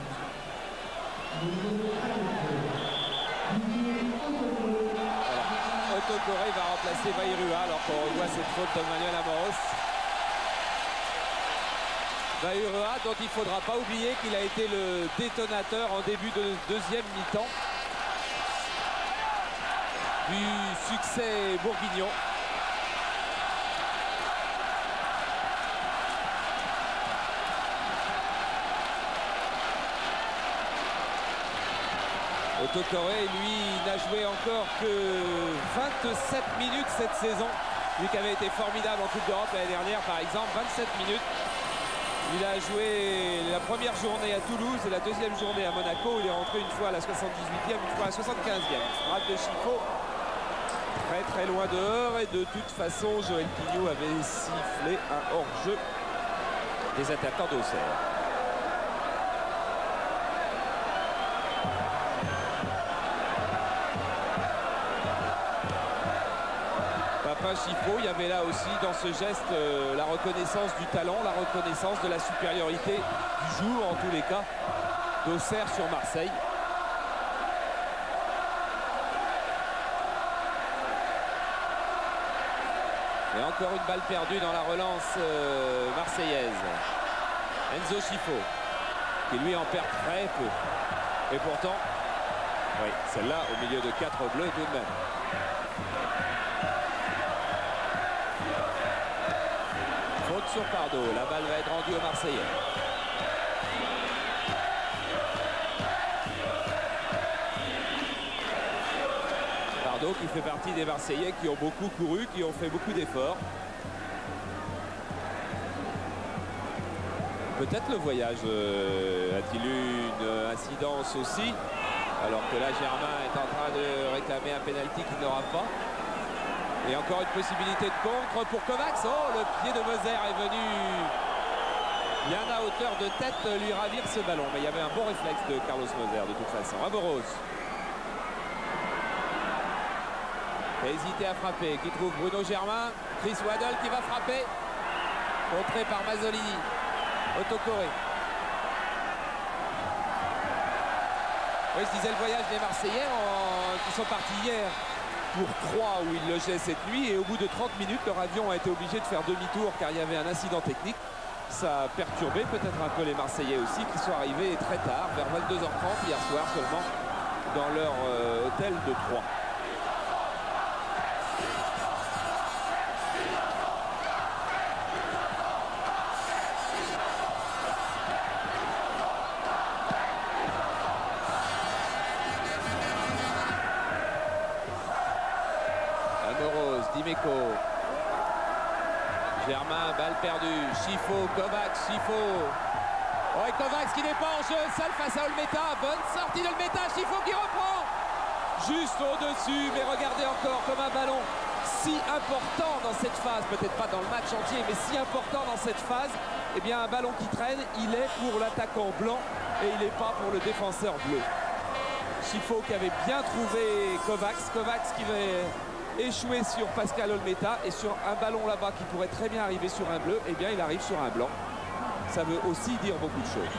Voilà. Otokore va remplacer Vairua alors qu'on revoit cette faute de Manuel Amoros. Vairua dont il ne faudra pas oublier qu'il a été le détonateur en début de deuxième mi-temps du succès bourguignon. Otokore, lui, n'a joué encore que 27 minutes cette saison. Lui qui avait été formidable en Coupe d'Europe l'année dernière, par exemple, 27 minutes. Il a joué la première journée à Toulouse et la deuxième journée à Monaco. Il est rentré une fois à la 78e, une fois à la 75e. Frappe de Chifo, très loin dehors. Et de toute façon, Joël Pignot avait sifflé un hors-jeu des attaquants d'Auxerre. Chifo, il y avait là aussi dans ce geste la reconnaissance du talent, la reconnaissance de la supériorité du jour en tous les cas d'Auxerre sur Marseille. Et encore une balle perdue dans la relance marseillaise. Enzo Chifo qui lui en perd très peu. Et pourtant, oui, celle-là au milieu de 4 bleus tout de même. Sur Pardo, la balle va être rendue aux Marseillais. Pardo qui fait partie des Marseillais qui ont beaucoup couru, qui ont fait beaucoup d'efforts. Peut-être le voyage a-t-il eu une incidence aussi, alors que là Germain est en train de réclamer un pénalty qu'il n'aura pas. Et encore une possibilité de contre pour Kovacs. Oh, le pied de Moser est venu bien à hauteur de tête lui ravir ce ballon. Mais il y avait un bon réflexe de Carlos Moser de toute façon. Amoros. Qui a hésité à frapper. Qui trouve Bruno Germain. Chris Waddle qui va frapper. Contré par Mazzolini. Otokore. Oui, je disais le voyage des Marseillais qui sont partis hier pour 3 où ils logeaient cette nuit, et au bout de 30 minutes leur avion a été obligé de faire demi-tour car il y avait un incident technique. Ça a perturbé peut-être un peu les Marseillais aussi qui sont arrivés très tard, vers 22h30 hier soir seulement, dans leur hôtel de Troyes. Dimeco. Germain, balle perdue. Chifo, Kovacs, Chifo. Oh, et Kovacs qui n'est pas en jeu, seul face à Olmeta. Bonne sortie d'Olmeta, Chifo qui reprend. Juste au-dessus, mais regardez encore comme un ballon si important dans cette phase, peut-être pas dans le match entier, mais si important dans cette phase. Eh bien, un ballon qui traîne, il est pour l'attaquant blanc et il n'est pas pour le défenseur bleu. Chifo qui avait bien trouvé Kovacs. Kovacs qui va échoué sur Pascal Olmeta, et sur un ballon là-bas qui pourrait très bien arriver sur un bleu, eh bien il arrive sur un blanc. Ça veut aussi dire beaucoup de choses.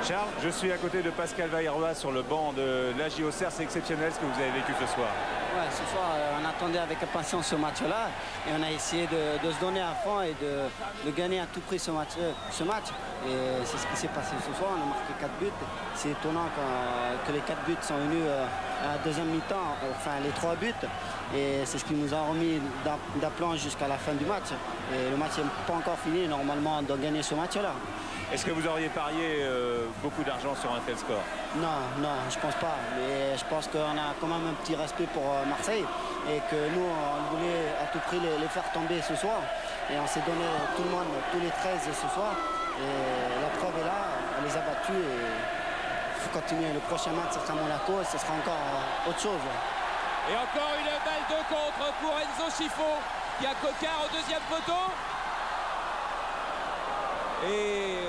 Charles, je suis à côté de Pascal Vairua sur le banc de l'AJ Auxerre. C'est exceptionnel ce que vous avez vécu ce soir. Ouais, ce soir, on attendait avec impatience ce match-là et on a essayé de se donner à fond et de gagner à tout prix ce match. Et c'est ce qui s'est passé ce soir. On a marqué 4 buts. C'est étonnant que les 4 buts sont venus à la deuxième mi-temps, enfin les 3 buts. Et c'est ce qui nous a remis d'aplomb jusqu'à la fin du match. Et le match n'est pas encore fini. Normalement, on doit gagner ce match-là. Est-ce que vous auriez parié beaucoup d'argent sur un tel score? Non, je pense pas. Mais je pense qu'on a quand même un petit respect pour Marseille et que nous, on voulait à tout prix les faire tomber ce soir. Et on s'est donné tout le monde, tous les 13 ce soir. Et la preuve est là, on les a battus et il faut continuer. Le prochain match, ce sera Monaco et ce sera encore autre chose. Et encore une balle de contre pour Enzo Chifo qui a Coquard au deuxième poteau. Et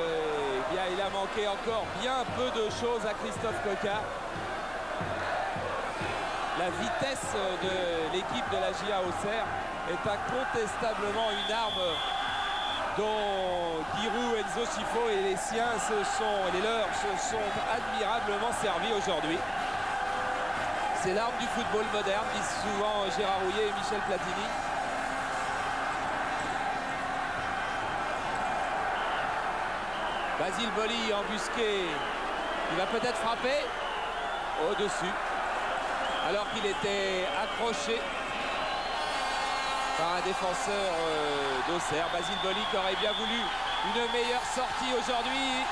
bien, il a manqué encore bien peu de choses à Christophe Coquard. La vitesse de l'équipe de la JA Auxerre est incontestablement une arme dont Giroud, Enzo Chifo et les siens, les leurs, se sont admirablement servis aujourd'hui. C'est l'arme du football moderne, disent souvent Gérard Rouillet et Michel Platini. Basile Boli embusqué. Il va peut-être frapper au-dessus. Alors qu'il était accroché par un défenseur d'Auxerre. Basile Boli qui aurait bien voulu une meilleure sortie aujourd'hui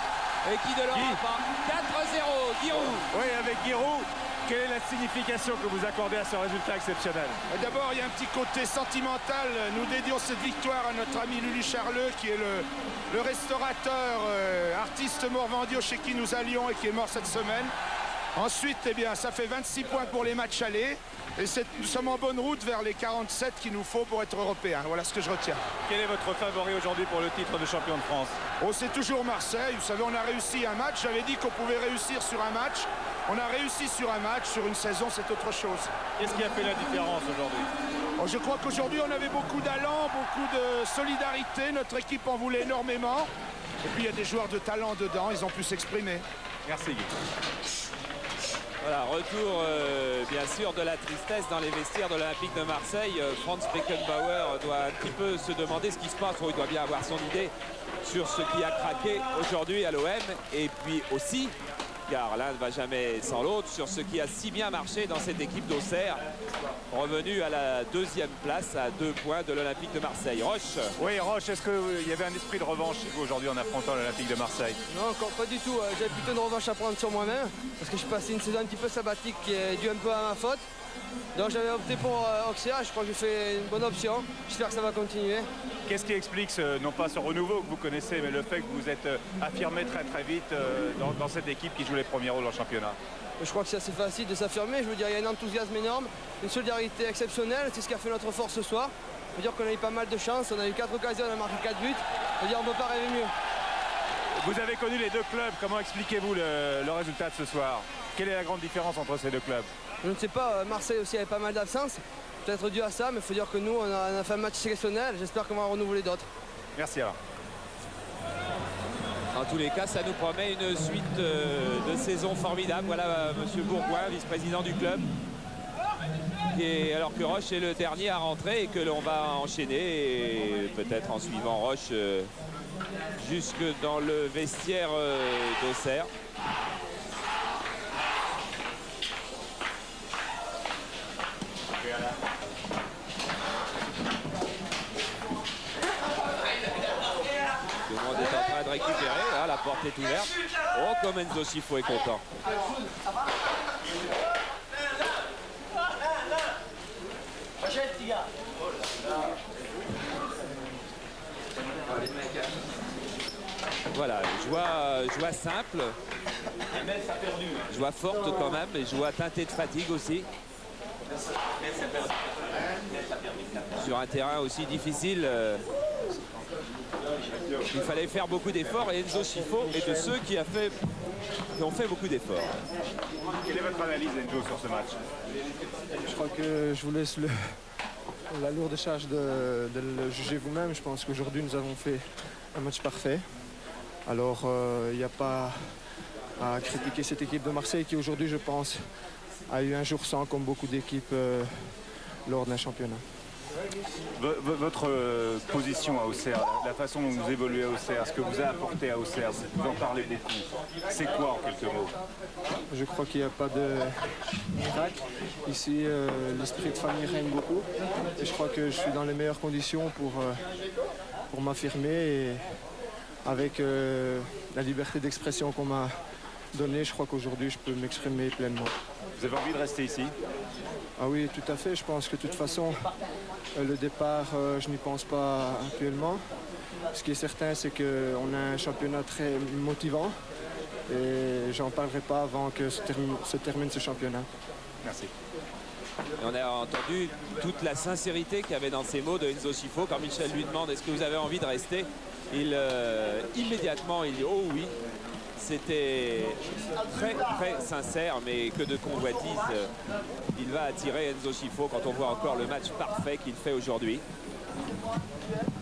et qui ne l'aura pas. 4-0, Giroud. Oui, avec Giroud, quelle est la signification que vous accordez à ce résultat exceptionnel? D'abord, il y a un petit côté sentimental. Nous dédions cette victoire à notre ami Lulu Charleux, qui est le restaurateur, artiste morvandio chez qui nous allions et qui est mort cette semaine. Ensuite, eh bien, ça fait 26 points pour les matchs allés. Et nous sommes en bonne route vers les 47 qu'il nous faut pour être européens. Voilà ce que je retiens. Quel est votre favori aujourd'hui pour le titre de champion de France? Oh, c'est toujours Marseille. Vous savez, on a réussi un match. J'avais dit qu'on pouvait réussir sur un match. On a réussi sur un match. Sur une saison, c'est autre chose. Qu'est-ce qui a fait la différence aujourd'hui? Oh, je crois qu'aujourd'hui, on avait beaucoup d'allant, beaucoup de solidarité. Notre équipe en voulait énormément. Et puis, il y a des joueurs de talent dedans. Ils ont pu s'exprimer. Merci Guy. Voilà, retour bien sûr de la tristesse dans les vestiaires de l'Olympique de Marseille. Franz Beckenbauer doit un petit peu se demander ce qui se passe. Il doit bien avoir son idée sur ce qui a craqué aujourd'hui à l'OM. Et puis aussi, car l'un ne va jamais sans l'autre, sur ce qui a si bien marché dans cette équipe d'Auxerre, revenu à la deuxième place à 2 points de l'Olympique de Marseille. Roche. Oui, Roche, est-ce qu'il y avait un esprit de revanche chez vous aujourd'hui en affrontant l'Olympique de Marseille? Non, encore pas du tout. J'avais plutôt une revanche à prendre sur moi-même parce que je suis passé une saison un petit peu sabbatique qui est due un peu à ma faute. Donc j'avais opté pour Auxerre. Je crois que j'ai fait une bonne option. J'espère que ça va continuer. Qu'est-ce qui explique, non pas ce renouveau que vous connaissez, mais le fait que vous êtes affirmé très vite dans cette équipe qui joue les premiers rôles en championnat? Je crois que c'est assez facile de s'affirmer. Je veux dire, il y a un enthousiasme énorme, une solidarité exceptionnelle. C'est ce qui a fait notre force ce soir. Je veux dire qu'on a eu pas mal de chance. On a eu 4 occasions, on a marqué 4 buts. Je veux dire, on ne peut pas rêver mieux. Vous avez connu les deux clubs. Comment expliquez-vous le résultat de ce soir? Quelle est la grande différence entre ces deux clubs? Je ne sais pas. Marseille aussi avait pas mal d'absence. Peut-être dû à ça, mais il faut dire que nous, on a fait un match exceptionnel. J'espère qu'on va renouveler d'autres. Merci alors. En tous les cas, ça nous promet une suite de saison formidable. Voilà Monsieur Bourgoin, vice-président du club. Alors que Roche est le dernier à rentrer et que l'on va enchaîner, et peut-être en suivant Roche jusque dans le vestiaire d'Auxerre. Tout le monde est en train de récupérer. Là, la porte est ouverte. Oh, comme Enzo Scifo est content. Voilà, joie simple, joie forte quand même, et joie teintée de fatigue aussi. Sur un terrain aussi difficile, il fallait faire beaucoup d'efforts, et Enzo Scifo est de ceux qui ont fait beaucoup d'efforts. Quelle est votre analyse, Enzo, sur ce match? Je crois que je vous laisse la lourde charge de le juger vous-même. Je pense qu'aujourd'hui, nous avons fait un match parfait. Alors, il n'y a pas à critiquer cette équipe de Marseille qui, aujourd'hui, je pense, a eu un jour sans, comme beaucoup d'équipes, lors d'un championnat. Votre position à Auxerre, la façon dont vous évoluez à Auxerre, ce que vous a apporté à Auxerre, vous en parlez beaucoup. C'est quoi en quelques mots? Je crois qu'il n'y a pas de miracle. Ici, l'esprit de famille règne beaucoup. Et je crois que je suis dans les meilleures conditions pour m'affirmer. Et avec la liberté d'expression qu'on m'a donnée, je crois qu'aujourd'hui, je peux m'exprimer pleinement. Vous avez envie de rester ici? Ah oui, tout à fait. Je pense que de toute façon, le départ, je n'y pense pas actuellement. Ce qui est certain, c'est qu'on a un championnat très motivant. Et j'en parlerai pas avant que se termine ce championnat. Merci. On a entendu toute la sincérité qu'il y avait dans ces mots de Enzo Scifo. Quand Michel lui demande est-ce que vous avez envie de rester, immédiatement il dit oh oui. C'était très sincère, mais que de convoitise il va attirer Enzo Scifo quand on voit encore le match parfait qu'il fait aujourd'hui.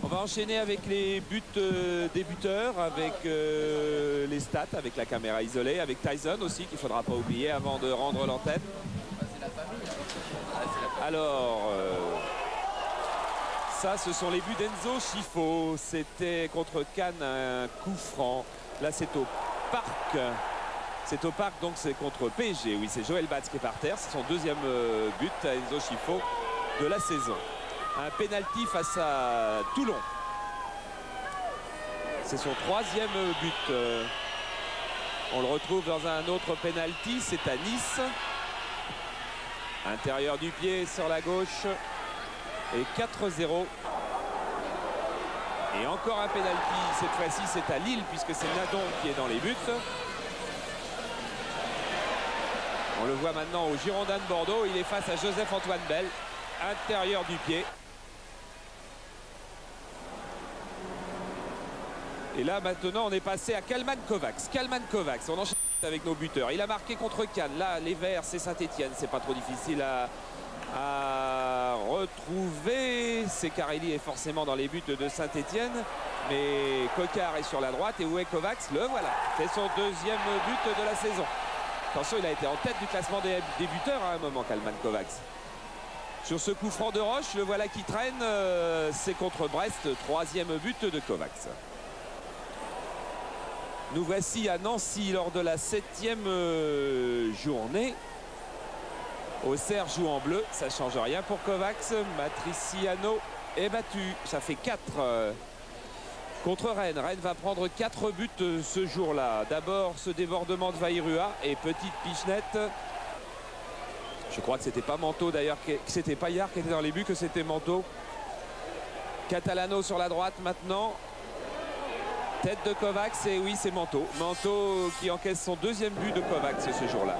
On va enchaîner avec les buts des buteurs, avec les stats, avec la caméra isolée, avec Tyson aussi qu'il ne faudra pas oublier avant de rendre l'antenne. Alors, ça, ce sont les buts d'Enzo Schifo. C'était contre Cannes un coup franc. Là, c'est au Parc. C'est au Parc, donc c'est contre PSG. Oui, c'est Joël Batz qui est par terre. C'est son deuxième but à Enzo Schifo de la saison. Un pénalty face à Toulon. C'est son troisième but. On le retrouve dans un autre pénalty. C'est à Nice. Intérieur du pied sur la gauche. Et 4-0. Et encore un pénalty. Cette fois-ci, c'est à Lille puisque c'est Nadon qui est dans les buts. On le voit maintenant au Girondins de Bordeaux. Il est face à Joseph-Antoine Bell. Intérieur du pied. Et là, maintenant, on est passé à Kalman Kovacs. Kalman Kovacs, on enchaîne avec nos buteurs. Il a marqué contre Cannes. Là, les Verts, c'est Saint-Etienne. C'est pas trop difficile à retrouver. Secarelli est forcément dans les buts de Saint-Etienne. Mais Coquard est sur la droite. Et où est Kovacs? Le voilà. C'est son deuxième but de la saison. Attention, il a été en tête du classement des buteurs à un moment, Kalman Kovacs. Sur ce coup franc de Roche, le voilà qui traîne. C'est contre Brest. Troisième but de Kovacs. Nous voici à Nancy lors de la 7e journée. Auxerre joue en bleu, ça ne change rien pour Kovacs. Matriciano est battu, ça fait 4 contre Rennes. Rennes va prendre 4 buts ce jour-là. D'abord ce débordement de Vairua et petite pichenette. Je crois que c'était pas Manteau d'ailleurs, que c'était Paillard qui était dans les buts, que c'était Manteau. Catalano sur la droite maintenant. Tête de Kovacs, et oui, c'est Manteau. Manteau qui encaisse son deuxième but de Kovacs ce jour-là.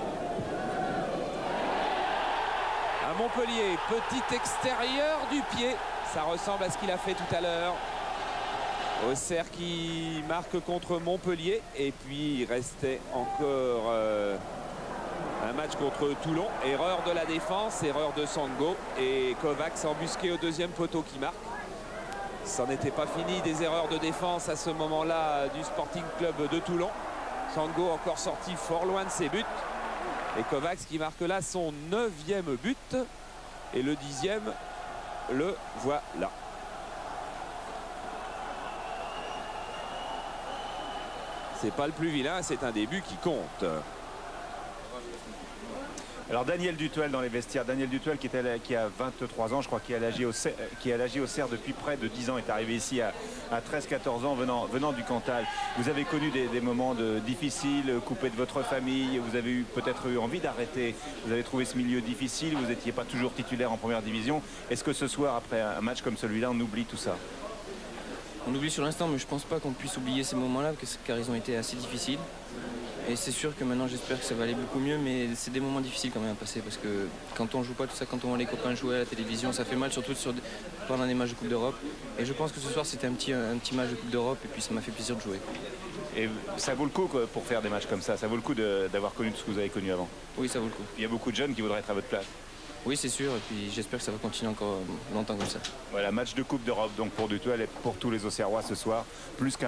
À Montpellier, petit extérieur du pied. Ça ressemble à ce qu'il a fait tout à l'heure. Auxerre qui marque contre Montpellier. Et puis il restait encore un match contre Toulon. Erreur de la défense, erreur de Sango. Et Kovacs embusqué au deuxième poteau qui marque. Ça n'était pas fini des erreurs de défense à ce moment-là du Sporting Club de Toulon. Sango encore sorti fort loin de ses buts. Et Kovacs qui marque là son 9e but. Et le 10e, le voilà. C'est pas le plus vilain, c'est un début qui compte. Alors Daniel Dutuel dans les vestiaires. Daniel Dutuel qui a 23 ans, je crois, qui a l'âge Auxerre depuis près de 10 ans, est arrivé ici à 13-14 ans venant du Cantal. Vous avez connu des moments difficiles, coupé de votre famille, vous avez peut-être eu envie d'arrêter, vous avez trouvé ce milieu difficile, vous n'étiez pas toujours titulaire en première division. Est-ce que ce soir, après un match comme celui-là, on oublie tout ça? On oublie sur l'instant, mais je pense pas qu'on puisse oublier ces moments-là car ils ont été assez difficiles. Et c'est sûr que maintenant j'espère que ça va aller beaucoup mieux, mais c'est des moments difficiles quand même à passer parce que quand on joue pas tout ça, quand on voit les copains jouer à la télévision, ça fait mal, surtout pendant des matchs de Coupe d'Europe. Et je pense que ce soir c'était un petit match de Coupe d'Europe et puis ça m'a fait plaisir de jouer. Et ça vaut le coup quoi, pour faire des matchs comme ça vaut le coup d'avoir connu tout ce que vous avez connu avant? Oui, ça vaut le coup. Il y a beaucoup de jeunes qui voudraient être à votre place. Oui, c'est sûr, et puis j'espère que ça va continuer encore longtemps comme ça. Voilà, match de Coupe d'Europe donc pour Dutuel et pour tous les Auxerrois ce soir, plus qu'un